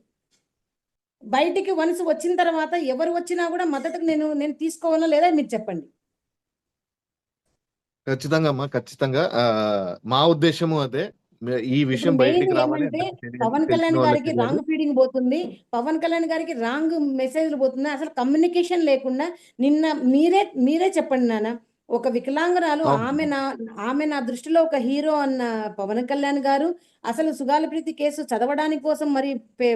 Speaker 3: బయటికి వన్స్ వచ్చిన తర్వాత ఎవరు వచ్చినా కూడా మద్దతుకు నేను తీసుకోవాలా లేదా మీరు చెప్పండి.
Speaker 2: ఖచ్చితంగా అమ్మా, ఖచ్చితంగా మా ఉద్దేశము అదే. ఈ విషయం బయటికి రావాలి.
Speaker 3: పవన్ కళ్యాణ్ గారికి రాంగ్ ఫీడింగ్ పోతుంది, పవన్ కళ్యాణ్ గారికి రాంగ్ మెసేజ్లు పోతుంది, అసలు కమ్యూనికేషన్ లేకుండా నిన్న మీరే చెప్పండి నాన్న. ఒక వికలాంగురాలు,
Speaker 2: అవును.
Speaker 3: ఆమె నా దృష్టిలో ఒక హీరో అన్న పవన్ కళ్యాణ్ గారు అసలు సుగాల ప్రీతి కేసు చదవడానికి కోసం మరి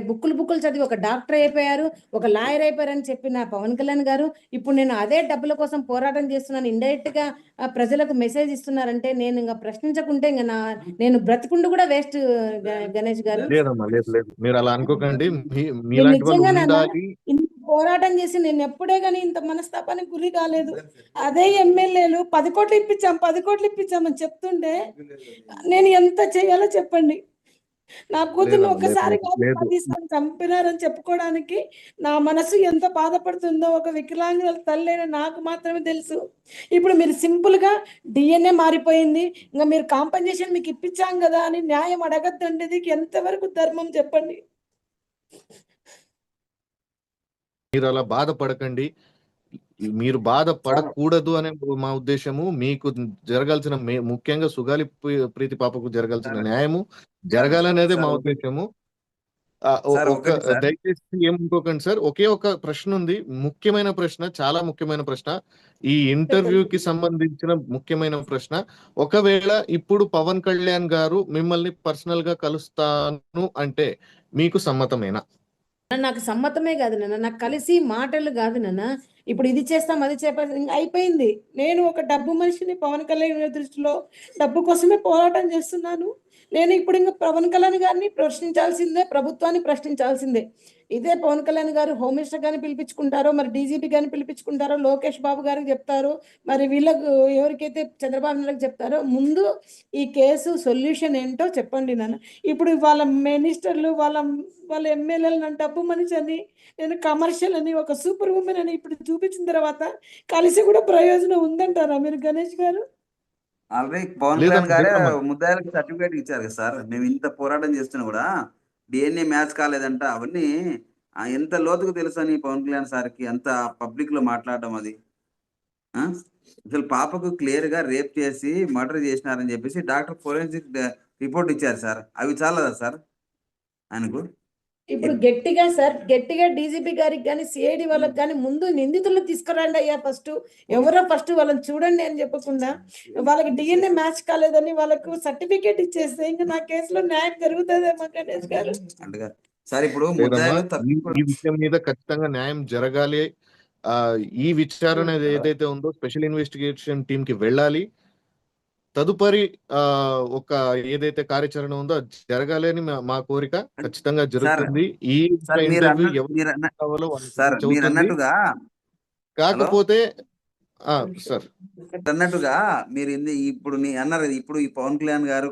Speaker 3: బుక్కులు చదివి ఒక డాక్టర్ అయిపోయారు, ఒక లాయర్ అయిపోయారని చెప్పిన పవన్ కళ్యాణ్ గారు ఇప్పుడు నేను అదే డబ్బుల కోసం పోరాటం చేస్తున్నాను ఇండైరెక్ట్ గా ప్రజలకు మెసేజ్ ఇస్తున్నారంటే నేను ఇంకా ప్రశ్నించకుంటే ఇంకా నేను బ్రతికుండు కూడా వేస్ట్. గణేష్ గారు,
Speaker 2: లేదమ్మా, లేదు లేదు, మీరు అలా అనుకోకండి.
Speaker 3: నేను
Speaker 2: మీలాంటి వాళ్ళు
Speaker 3: నిజంగా
Speaker 2: ఉండాలి.
Speaker 3: ఇంత పోరాటం చేసి నేను ఎప్పుడే కానీ ఇంత మనస్తాపానికి గురి కాలేదు. అదే ఎమ్మెల్యేలు 10 కోట్లు ఇప్పించామని చెప్తుంటే నేను ఎంత చేయాలో చెప్పండి. నా కూతుర్ని
Speaker 2: లేదమ్మా, లేదు
Speaker 3: ఒక్కసారి
Speaker 2: లేదు లేదు.
Speaker 3: తీసుకొని చంపినారని చెప్పుకోవడానికి నా మనసు ఎంత బాధపడుతుందో ఒక వికలాంగుల తల్లైన నాకు మాత్రమే తెలుసు. ఇప్పుడు మీరు సింపుల్ గా డిఎన్ఏ మారిపోయింది, ఇంకా మీరు కాంపన్సేషన్ మీకు ఇప్పించాం కదా అని న్యాయం అడగద్దండి. ఇది ఎంతవరకు ధర్మం చెప్పండి.
Speaker 2: మీరు అలా బాధపడకండి. మీరు బాధపడకూడదు అనే మా ఉద్దేశము. మీకు జరగాల్సిన ముఖ్యంగా సుగాలి ప్రీతి పాపకు జరగాల్సిన న్యాయము జరగాలనేదే మా ఉద్దేశము. దయచేసి ఏమనుకోకండి సార్. ఒకే ఒక ప్రశ్న ఉంది, ముఖ్యమైన ప్రశ్న, చాలా ముఖ్యమైన ప్రశ్న, ఈ ఇంటర్వ్యూకి సంబంధించిన ముఖ్యమైన ప్రశ్న. ఒకవేళ ఇప్పుడు పవన్ కళ్యాణ్ గారు మిమ్మల్ని పర్సనల్ గా కలుస్తాను అంటే మీకు సమ్మతమేనా?
Speaker 3: నాకు సమ్మతమే కాదు నాన్న, నాకు కలిసి మాటలు కాదు నాన్న. ఇప్పుడు ఇది చేస్తాం అది అయిపోయింది. నేను ఒక డబ్బు మనిషిని, పవన్ కళ్యాణ్ దృష్టిలో డబ్బు కోసమే పోరాటం చేస్తున్నాను. నేను ఇప్పుడు ఇంకా పవన్ కళ్యాణ్ గారిని ప్రశ్నించాల్సిందే, ప్రభుత్వాన్ని ప్రశ్నించాల్సిందే. ఇదే పవన్ కళ్యాణ్ గారు హోమ్ మినిస్టర్ గారిని పిలిపించుకుంటారో, మరి డీజీపీ గారిని పిలిపించుకుంటారో, లోకేష్ బాబు గారికి చెప్తారో, మరి వీళ్ళకు ఎవరికైతే చంద్రబాబు నాయుడుకి చెప్తారో, ముందు ఈ కేసు సొల్యూషన్ ఏంటో చెప్పండి నాన్న. ఇప్పుడు వాళ్ళ మినిస్టర్లు, వాళ్ళ ఎమ్మెల్యేలు నన్ను డబ్బు మనిషి అని, నేను కమర్షియల్ అని, ఒక సూపర్ ఉమెన్ అని ఇప్పుడు చూపించిన తర్వాత కలిసి కూడా ప్రయోజనం ఉందంటారా మీరు గణేష్ గారు?
Speaker 4: ఆల్రెడీ పవన్ కళ్యాణ్ గారే ముద్దాయిలకు సర్టిఫికేట్ ఇచ్చారు కదా సార్. మేము ఇంత పోరాటం చేస్తున్నా కూడా డిఎన్ఏ మ్యాచ్ కాలేదంట. అవన్నీ ఎంత లోతుకు తెలుసు అని పవన్ కళ్యాణ్ సార్కి అంత పబ్లిక్ లో మాట్లాడడం అది. అసలు పాపకు క్లియర్ గా రేప్ చేసి మర్డర్ చేసినారని చెప్పేసి డాక్టర్ ఫోరెన్సిక్ రిపోర్ట్ ఇచ్చారు సార్. అవి చాలదా సార్ ఆయనకు?
Speaker 3: ఇప్పుడు గట్టిగా డీజీపీ గారికి కానీ సిఐడి వాళ్ళకి కానీ ముందు నిందితులను తీసుకురండి అయ్యా. ఫస్ట్ వాళ్ళని చూడండి అని చెప్పకుండా వాళ్ళకి డిఎన్ఏ మ్యాచ్ కాలేదని వాళ్ళకు సర్టిఫికేట్ ఇచ్చేస్తే ఇంకా నా కేసులో న్యాయం జరుగుతుందేమో గణేష్ గారు.
Speaker 4: సార్ ఇప్పుడు
Speaker 2: ఈ విషయం మీద ఖచ్చితంగా న్యాయం జరగాలి. ఈ విచారణ ఏదైతే ఉందో స్పెషల్ ఇన్వెస్టిగేషన్ టీమ్ కి వెళ్ళాలి. తదుపరి ఒక ఏదైతే కార్యాచరణ ఉందో అది జరగాలి అని మా కోరిక. ఖచ్చితంగా జరుగుతుంది. ఈ ఇంటర్వ్యూ
Speaker 4: అన్నట్టుగా
Speaker 2: కాకపోతే సార్
Speaker 4: అన్నట్టుగా మీరు ఇప్పుడు అన్నారు ఇప్పుడు ఈ పవన్ కళ్యాణ్ గారు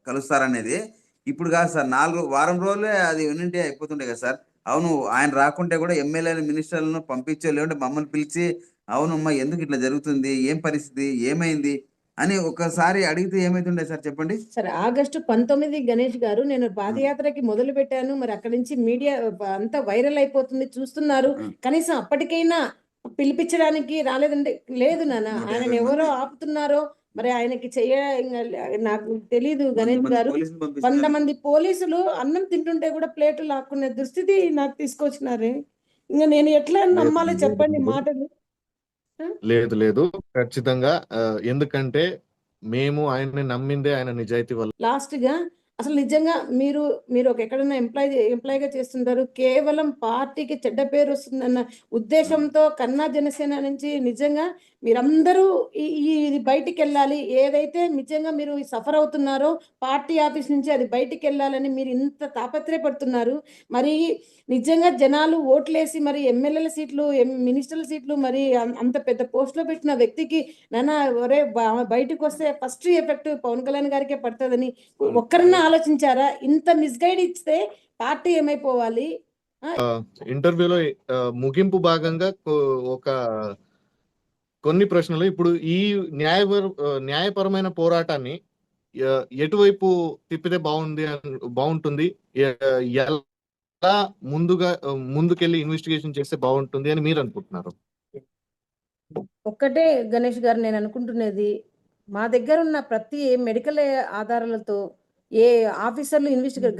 Speaker 4: కలుస్తారనేది ఇప్పుడు కాదు సార్. వారం రోజులే అది యూనిటీ అయిపోతుండే కదా సార్. అవును, ఆయన రాకుంటే కూడా ఎమ్మెల్యేలు, మినిస్టర్లను పంపించే, లేదంటే మమ్మల్ని పిలిచి అవునమ్మా ఎందుకు ఇట్లా జరుగుతుంది, ఏం పరిస్థితి, ఏమైంది అని ఒకసారి అడిగితే ఏమైతుండే సార్ చెప్పండి.
Speaker 3: సరే, August 19 గణేష్ గారు నేను పాదయాత్రకి మొదలు పెట్టాను. మరి అక్కడి నుంచి మీడియా అంతా వైరల్ అయిపోతుంది, చూస్తున్నారు. కనీసం అప్పటికైనా పిలిపించడానికి రాలేదంటే లేదు నాన్న. ఆయన ఎవరో ఆపుతున్నారో మరి ఆయనకి నాకు తెలీదు గణేష్ గారు. 100 మంది పోలీసులు అన్నం తింటుంటే కూడా ప్లేట్లు లాక్కునే దుస్థితి నాకు తీసుకొచ్చినారే. ఇంకా నేను ఎట్లా నమ్మాలో చెప్పండి మాటలు.
Speaker 2: లేదు లేదు, ఖచ్చితంగా. ఎందుకంటే మేము ఆయన్ని నమ్మిందే ఆయన నిజాయితీ వల్ల.
Speaker 3: లాస్ట్ గా అసలు నిజంగా మీరు ఒక ఎక్కడైనా ఎంప్లాయీగా చేస్తుంటారు, కేవలం పార్టీకి చెడ్డ పేరు వస్తుందన్న ఉద్దేశంతో కన్నా జనసేన నుంచి నిజంగా మీరందరూ ఇది బయటికి వెళ్ళాలి. ఏదైతే నిజంగా మీరు సఫర్ అవుతున్నారో పార్టీ ఆఫీస్ నుంచి అది బయటికి వెళ్ళాలని మీరు ఇంత తాపత్రయపడుతున్నారు. మరి నిజంగా జనాలు ఓట్లేసి మరి ఎమ్మెల్యేల సీట్లు, మినిస్టర్ల సీట్లు, మరి అంత పెద్ద పోస్టులో పెట్టిన వ్యక్తికి నాన్న ఒరే బయటకు వస్తే ఫస్ట్ ఎఫెక్ట్ పవన్ కళ్యాణ్ గారికే పడుతుందని ఒక్కరన్నా ఆలోచించారా? ఇంత మిస్గైడ్ ఇస్తే పార్టీ ఏమైపోవాలి?
Speaker 2: ఇంటర్వ్యూలో ముగింపు భాగంగా ఒక కొన్ని ప్రశ్నలు, ఇప్పుడు ఈ న్యాయపరమైన పోరాటాన్ని ఎటువైపు తిప్పితే బాగుంటుంది, ఎలా ముందుకెళ్ళి ఇన్వెస్టిగేషన్ చేస్తే బాగుంటుంది అని మీరు అనుకుంటున్నారు?
Speaker 3: ఒక్కటే గణేష్ గారు, నేను అనుకుంటున్నది మా దగ్గర ఉన్న ప్రతి మెడికల్ ఆధారాలతో ఏ ఆఫీసర్లు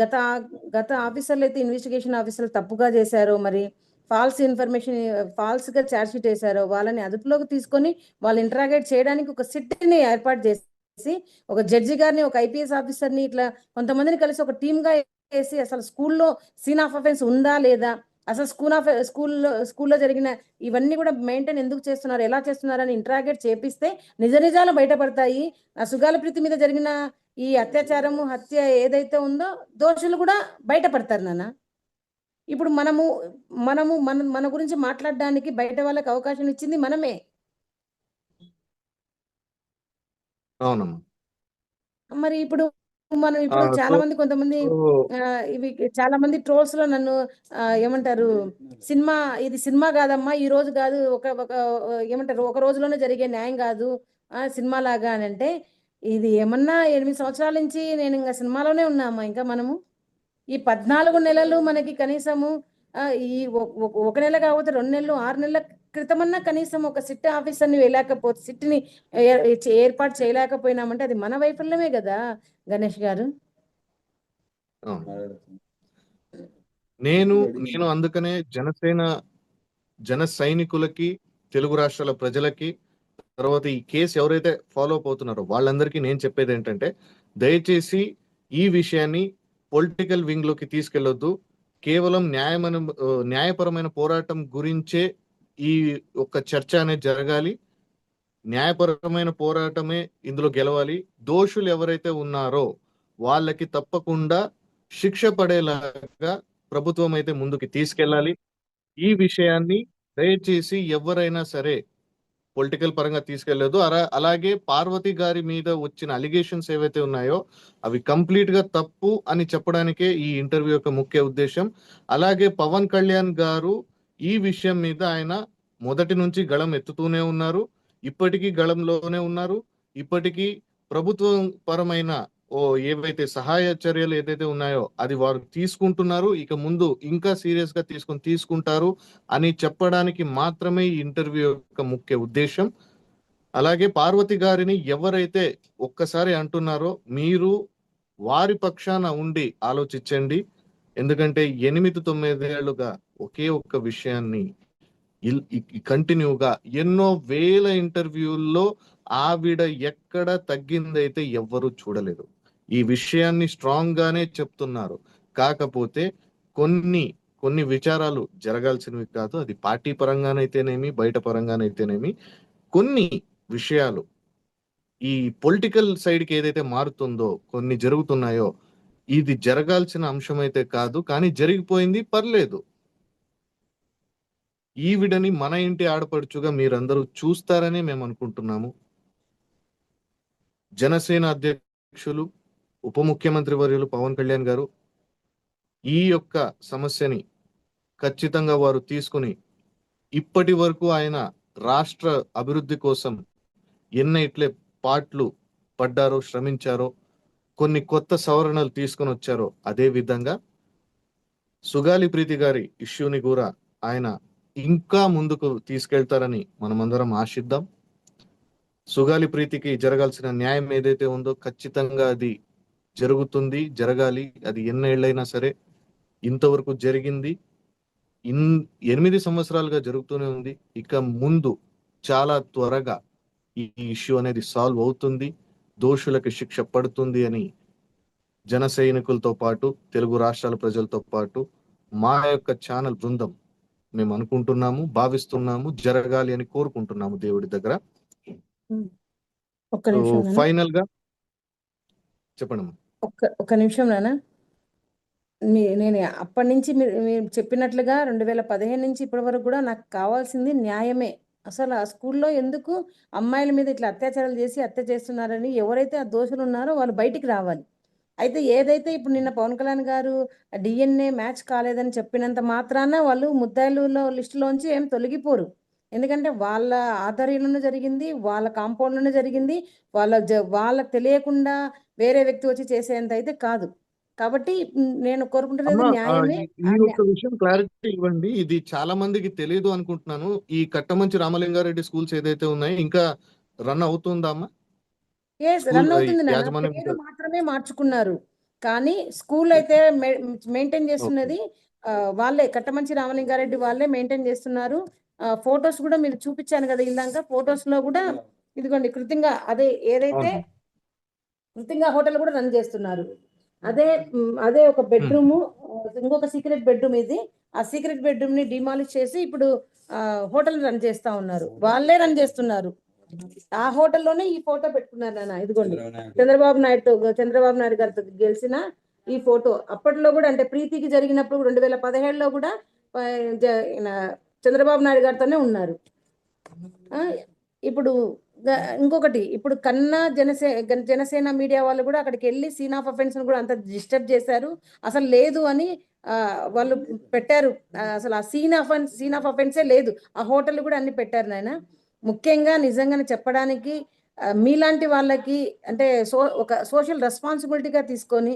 Speaker 3: గత ఆఫీసర్లు అయితే ఇన్వెస్టిగేషన్ ఆఫీసర్లు తప్పుగా చేశారో, మరి ఫాల్స్ ఇన్ఫర్మేషన్ ఫాల్స్ గా ఛార్జ్ షీట్ వేశారో వాళ్ళని అదుపులోకి తీసుకొని వాళ్ళు ఇంటరాగేట్ చేయడానికి ఒక సిట్ని ఏర్పాటు చేసి ఒక జడ్జి గారిని, ఒక ఐపీఎస్ ఆఫీసర్ని, ఇట్లా కొంతమందిని కలిసి ఒక టీమ్ గా వేసి అసలు స్కూల్లో సీన్ ఆఫ్ అఫెన్స్ ఉందా లేదా, అసలు స్కూల్లో జరిగిన ఇవన్నీ కూడా మెయింటైన్ ఎందుకు చేస్తున్నారు, ఎలా చేస్తున్నారు అని ఇంటరాగేట్ చేపిస్తే నిజ నిజాలు బయటపడతాయి. ఆ సుగాల ప్రీతి మీద జరిగిన ఈ అత్యాచారము, హత్య ఏదైతే ఉందో దోషులు కూడా బయటపడతారు నాన్న. ఇప్పుడు మనము మనము మన మన గురించి మాట్లాడడానికి బయట వాళ్ళకి అవకాశం ఇచ్చింది మనమే.
Speaker 2: అవునమ్మా.
Speaker 3: మరి ఇప్పుడు ఇప్పుడు
Speaker 2: సో
Speaker 3: చాలా మంది కొంతమంది ఇవి చాలా మంది ట్రోల్స్ లో నన్ను ఏమంటారు, ఇది సినిమా కాదమ్మా, ఈ రోజు కాదు, ఒక ఒక ఏమంటారు, ఒక రోజులోనే జరిగే న్యాయం కాదు సినిమా లాగా అని అంటే, ఇది ఏమన్నా 8 సంవత్సరాల నుంచి నేను ఇంకా సినిమాలోనే ఉన్నామా ఇంకా మనము. ఈ 14 నెలలు మనకి కనీసము ఈ ఒక నెల కాకపోతే 2 నెలలు 6 నెలల క్రితమన్నా కనీసం ఒక సిట్ ఆఫీసర్ని వెళ్ళకపోతే, సిట్ని ఏర్పాటు చేయలేకపోయినామంటే అది మన వైఫల్యమే కదా గణేష్ గారు.
Speaker 2: నేను అందుకనే జన సైనికులకి, తెలుగు రాష్ట్రాల ప్రజలకి, తర్వాత ఈ కేసు ఎవరైతే ఫాలో అప్ అవుతున్నారో వాళ్ళందరికీ నేను చెప్పేది ఏంటంటే, దయచేసి ఈ విషయాన్ని పొలిటికల్ వింగ్ లోకి తీసుకెళ్లొద్దు. కేవలం న్యాయపరమైన పోరాటం గురించే ఈ ఒక్క చర్చ అనేది జరగాలి. న్యాయపరమైన పోరాటమే ఇందులో గెలవాలి. దోషులు ఎవరైతే ఉన్నారో వాళ్ళకి తప్పకుండా శిక్ష పడేలాగా ప్రభుత్వం అయితే ముందుకు తీసుకెళ్ళాలి. ఈ విషయాన్ని దయచేసి ఎవరైనా సరే పొలిటికల్ పరంగా తీసుకెళ్లేదు. అలాగే పార్వతి గారి మీద వచ్చిన అలిగేషన్స్ ఏవైతే ఉన్నాయో అవి కంప్లీట్ గా తప్పు అని చెప్పడానికే ఈ ఇంటర్వ్యూ యొక్క ముఖ్య ఉద్దేశం. అలాగే పవన్ కళ్యాణ్ గారు ఈ విషయం మీద ఆయన మొదటి నుంచి గళం ఎత్తుతూనే ఉన్నారు, ఇప్పటికీ గళంలోనే ఉన్నారు. ఇప్పటికీ ప్రభుత్వం పరమైన ఏవైతే సహాయ చర్యలు ఏదైతే ఉన్నాయో అది వారు తీసుకుంటున్నారు, ఇక ముందు ఇంకా సీరియస్ గా తీసుకుంటారు అని చెప్పడానికి మాత్రమే ఈ ఇంటర్వ్యూ యొక్క ముఖ్య ఉద్దేశం. అలాగే పార్వతి గారిని ఎవరైతే ఒక్కసారి అంటున్నారో మీరు వారి పక్షాన ఉండి ఆలోచించండి. ఎందుకంటే 8-9 ఏళ్లుగా ఒకే ఒక్క విషయాన్ని కంటిన్యూగా ఎన్నో వేల ఇంటర్వ్యూల్లో ఆవిడ ఎక్కడ తగ్గిందైతే ఎవ్వరూ చూడలేదు. ఈ విషయాన్ని స్ట్రాంగ్ గానే చెప్తున్నారు. కాకపోతే కొన్ని విచారాలు జరగాల్సినవి కాదు, అది పార్టీ పరంగానైతేనేమి, బయట పరంగానైతేనేమి, కొన్ని విషయాలు ఈ పొలిటికల్ సైడ్కి ఏదైతే మారుతుందో, కొన్ని జరుగుతున్నాయో, ఇది జరగాల్సిన అంశం అయితే కాదు, కానీ జరిగిపోయింది, పర్లేదు. ఈవిడని మన ఇంటి ఆడపడుచుగా మీరందరూ చూస్తారని మేము అనుకుంటున్నాము. జనసేన అధ్యక్షులు, ఉప ముఖ్యమంత్రి వర్యులు పవన్ కళ్యాణ్ గారు ఈ యొక్క సమస్యని ఖచ్చితంగా వారు తీసుకుని, ఇప్పటి వరకు ఆయన రాష్ట్ర అభివృద్ధి కోసం ఎన్నైట్లే పాట్లు పడ్డారో, శ్రమించారో, కొన్ని కొత్త సవరణలు తీసుకొని వచ్చారో, అదే విధంగా సుగాలి ప్రీతి గారి ఇష్యూని కూడా ఆయన ఇంకా ముందుకు తీసుకెళ్తారని మనమందరం ఆశిద్దాం. సుగాలి ప్రీతికి జరగాల్సిన న్యాయం ఏదైతే ఉందో ఖచ్చితంగా అది జరుగుతుంది, జరగాలి. అది ఎన్నేళ్లైనా సరే. ఇంతవరకు జరిగింది, 8 సంవత్సరాలుగా జరుగుతూనే ఉంది. ఇక ముందు చాలా త్వరగా ఈ ఇష్యూ అనేది సాల్వ్ అవుతుంది, దోషులకి శిక్ష పడుతుంది అని జన సైనికులతో పాటు, తెలుగు రాష్ట్రాల ప్రజలతో పాటు మా యొక్క ఛానల్ బృందం మేము అనుకుంటున్నాము, భావిస్తున్నాము, జరగాలి అని కోరుకుంటున్నాము దేవుడి దగ్గర.
Speaker 3: ఒక్క నిమిషం
Speaker 2: ఫైనల్ గా చెప్పండి.
Speaker 3: ఒక్క నిమిషం నాన్న. నేను అప్పటి నుంచి మీరు చెప్పినట్లుగా 2015 నుంచి ఇప్పటి వరకు కూడా నాకు కావాల్సింది న్యాయమే. అసలు ఆ స్కూల్లో ఎందుకు అమ్మాయిల మీద ఇట్లా అత్యాచారాలు చేసి హత్య చేస్తున్నారని ఎవరైతే ఆ దోషులు ఉన్నారో వాళ్ళు బయటికి రావాలి. అయితే ఏదైతే ఇప్పుడు నిన్న పవన్ కళ్యాణ్ గారు DNA మ్యాచ్ కాలేదని చెప్పినంత మాత్రాన వాళ్ళు ముద్దాయిలలో లిస్టులోంచి ఏం తొలగిపోరు. ఎందుకంటే వాళ్ళ ఆధ్వర్యంలోనే జరిగింది, వాళ్ళ కాంపౌండ్లోనే జరిగింది, వాళ్ళకి తెలియకుండా వేరే వ్యక్తి వచ్చి చేసేంత అయితే కాదు. కాబట్టి నేను కోరుకుంటున్నది న్యాయమే.
Speaker 2: ఈ ఒక్క విషయం క్లారిటీ ఇవ్వండి, ఇది చాలా మందికి తెలియదు అనుకుంటున్నాను. ఈ కట్టమంచి రామలింగారెడ్డి స్కూల్స్ ఏదైతే ఉన్నాయో ఇంకా రన్ అవుతుందా అమ్మా?
Speaker 3: రన్ అవుతుంది నాన్న, పేరు మాత్రమే మార్చుకున్నారు, కానీ స్కూల్ అయితే మెయింటైన్ చేస్తున్నది వాళ్ళే కట్టమంచి రామలింగారెడ్డి వాళ్ళే మెయింటైన్ చేస్తున్నారు. ఫొటోస్ కూడా మీరు చూపించాను కదా ఇందాక, ఫొటోస్ లో కూడా ఇదిగోండి కృతింగా అదే ఏదైతే
Speaker 2: అవును.
Speaker 3: కృతింగా హోటల్ కూడా రన్ చేస్తున్నారు. అదే ఒక బెడ్రూమ్, ఇంకొక సీక్రెట్ బెడ్రూమ్ ఇది. ఆ సీక్రెట్ బెడ్రూమ్ ని డిమాలిష్ చేసి ఇప్పుడు హోటల్ రన్ చేస్తా ఉన్నారు, వాళ్ళే రన్ చేస్తున్నారు. ఆ హోటల్లోనే ఈ ఫోటో పెట్టుకున్నారు నాన్న, ఇదిగోండి చంద్రబాబు నాయుడు గారితో గెలిచిన ఈ ఫోటో. అప్పట్లో కూడా అంటే ప్రీతికి జరిగినప్పుడు 2017లో కూడా ఆ, ఈయన చంద్రబాబు నాయుడు గారితోనే ఉన్నారు. ఇప్పుడు ఇంకొకటి, ఇప్పుడు కన్నా జనసేన మీడియా వాళ్ళు కూడా అక్కడికి వెళ్ళి సీన్ ఆఫ్ అఫెన్స్ కూడా అంత డిస్టర్బ్ చేశారు. అసలు లేదు అని వాళ్ళు పెట్టారు. అసలు ఆ సీన్ ఆఫ్ అఫెన్సే లేదు. ఆ హోటల్ కూడా అన్ని పెట్టారు నాయన. ముఖ్యంగా నిజంగానే చెప్పడానికి మీలాంటి వాళ్ళకి అంటే ఒక సోషల్ రెస్పాన్సిబిలిటీగా తీసుకొని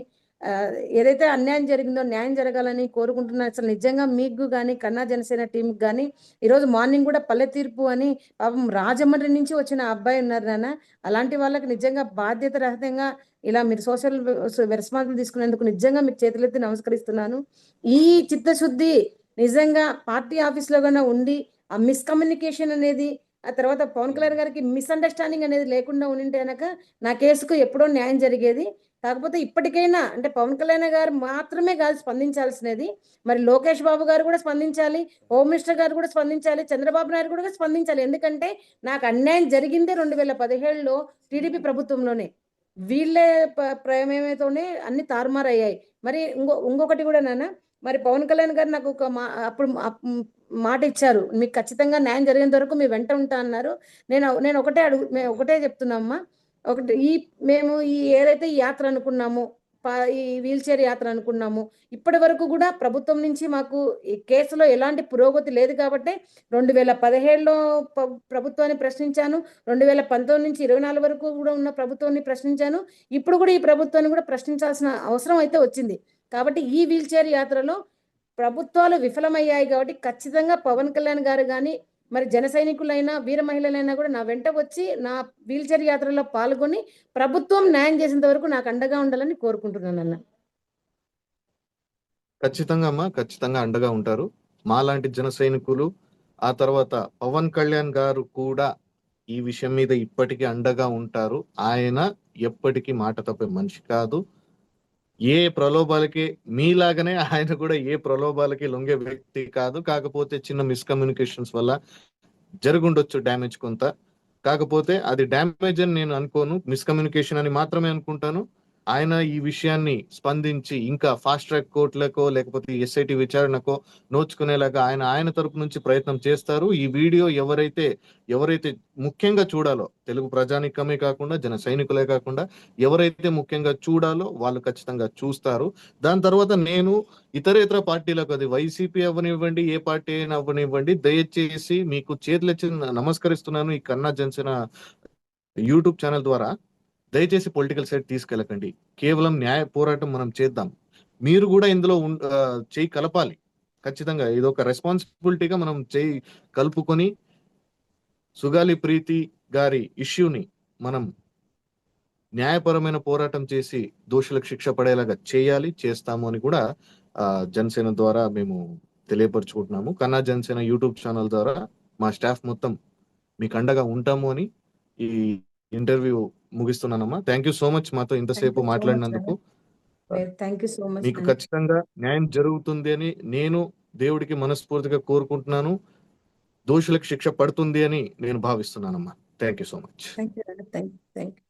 Speaker 3: ఏదైతే అన్యాయం జరిగిందో న్యాయం జరగాలని కోరుకుంటున్నారు. అసలు నిజంగా మీకు కానీ కన్నా జనసేన టీంకి కానీ ఈరోజు మార్నింగ్ కూడా పల్లె తీర్పు అని పాపం రాజమండ్రి నుంచి వచ్చిన అబ్బాయి ఉన్నారు నాన్న. అలాంటి వాళ్ళకి నిజంగా బాధ్యత రహితంగా ఇలా మీరు సోషల్ రెస్పాన్సిబిలిటీ తీసుకునేందుకు నిజంగా మీకు చేతులెత్తి నమస్కరిస్తున్నాను. ఈ చిత్తశుద్ధి నిజంగా పార్టీ ఆఫీస్లో కన్నా ఉండి ఆ మిస్కమ్యూనికేషన్ అనేది, ఆ తర్వాత పవన్ కళ్యాణ్ గారికి మిస్అండర్స్టాండింగ్ అనేది లేకుండా ఉండింటే కనుక నా కేసుకు ఎప్పుడో న్యాయం జరిగేది. కాకపోతే ఇప్పటికైనా అంటే పవన్ కళ్యాణ్ గారు మాత్రమే కాదు స్పందించాల్సినది, మరి లోకేష్ బాబు గారు కూడా స్పందించాలి, హోమ్ మినిస్టర్ గారు కూడా స్పందించాలి, చంద్రబాబు నాయుడు కూడా స్పందించాలి. ఎందుకంటే నాకు అన్యాయం జరిగిందే 2017లో టీడీపీ ప్రభుత్వంలోనే. వీళ్ళే ప్రమేయంతోనే అన్ని తారుమారయ్యాయి. మరి ఇంకొకటి కూడా నాన్న, మరి పవన్ కళ్యాణ్ గారు నాకు ఒక అప్పుడు మాట ఇచ్చారు, మీకు ఖచ్చితంగా న్యాయం జరిగేంత వరకు మీ వెంట ఉంటా అన్నారు. నేను ఒకటే చెప్తున్నామ్మా, ఒకటి మేము ఏదైతే ఈ యాత్ర అనుకున్నామో, ఈ వీల్ చైర్ యాత్ర అనుకున్నాము, ఇప్పటి వరకు కూడా ప్రభుత్వం నుంచి మాకు ఈ కేసులో ఎలాంటి పురోగతి లేదు. కాబట్టి 2017లో ప్రభుత్వాన్ని ప్రశ్నించాను, 2019 నుంచి 24 వరకు కూడా ఉన్న ప్రభుత్వాన్ని ప్రశ్నించాను, ఇప్పుడు కూడా ఈ ప్రభుత్వాన్ని కూడా ప్రశ్నించాల్సిన అవసరం అయితే వచ్చింది. కాబట్టి ఈ వీల్ చైర్ యాత్రలో ప్రభుత్వాలు విఫలమయ్యాయి. కాబట్టి ఖచ్చితంగా పవన్ కళ్యాణ్ గారు కానీ మరి జన సైనికులైనా వీర మహిళలైనా కూడా నా వెంట వచ్చి నా వీల్ చైర్ యాత్రలో పాల్గొని ప్రభుత్వం న్యాయం చేసేంత వరకు నాకు అండగా ఉండాలని కోరుకుంటున్నాను అన్న.
Speaker 2: ఖచ్చితంగా అమ్మా, ఖచ్చితంగా అండగా ఉంటారు మాలాంటి జన సైనికులు. ఆ తర్వాత పవన్ కళ్యాణ్ గారు కూడా ఈ విషయం మీద ఇప్పటికీ అండగా ఉంటారు. ఆయన ఎప్పటికీ మాట తప్పే మనిషి కాదు. ఏ ప్రలోభాలకి మీలాగానే ఆయన కూడా ఏ ప్రలోభాలకి లొంగే వ్యక్తి కాదు. కాకపోతే చిన్న మిస్కమ్యూనికేషన్స్ వల్ల జరుగుండొచ్చు డ్యామేజ్ కొంత. కాకపోతే అది డ్యామేజ్ అని నేను అనుకోను, మిస్కమ్యూనికేషన్ అని మాత్రమే అనుకుంటాను. ఆయన ఈ విషయాన్ని స్పందించి ఇంకా ఫాస్ట్ ట్రాక్ కోర్టులకో లేకపోతే ఎస్ఐటి విచారణకో నోచుకునేలాగా ఆయన తరపు నుంచి ప్రయత్నం చేస్తారు. ఈ వీడియో ఎవరైతే ముఖ్యంగా చూడాలో, తెలుగు ప్రజానికమే కాకుండా జన సైనికులే కాకుండా ఎవరైతే ముఖ్యంగా చూడాలో వాళ్ళు ఖచ్చితంగా చూస్తారు. దాని తర్వాత నేను ఇతర పార్టీలకు, అది వైసీపీ అవ్వనివ్వండి, ఏ పార్టీ అయినా అవ్వనివ్వండి, దయచేసి మీకు చేతులెచ్చి నమస్కరిస్తున్నాను. ఈ కన్నా జనసేన యూట్యూబ్ ఛానల్ ద్వారా దయచేసి పొలిటికల్ సైడ్ తీసుకెళ్ళకండి. కేవలం న్యాయ పోరాటం మనం చేద్దాం. మీరు కూడా ఇందులో చేయి కలపాలి. ఖచ్చితంగా ఇది ఒక రెస్పాన్సిబిలిటీగా మనం చేయి కలుపుకొని సుగాలి ప్రీతి గారి ఇష్యూని మనం న్యాయపరమైన పోరాటం చేసి దోషులకు శిక్ష పడేలాగా చేస్తాము అని కూడా జనసేన ద్వారా మేము తెలియపరుచుకుంటున్నాము. కన్నా జనసేన యూట్యూబ్ ఛానల్ ద్వారా మా స్టాఫ్ మొత్తం మీకు అండగా ఉంటాము అని ఈ ఇంటర్వ్యూ ముగిస్తున్నానమ్మా. థ్యాంక్ యూ సో మచ్ మాతో ఇంతసేపు మాట్లాడినందుకు. మీకు ఖచ్చితంగా న్యాయం జరుగుతుంది అని నేను దేవుడికి మనస్ఫూర్తిగా కోరుకుంటున్నాను. దోషులకు శిక్ష పడుతుంది అని నేను భావిస్తున్నానమ్మా. Thank you so much.
Speaker 3: Thank you.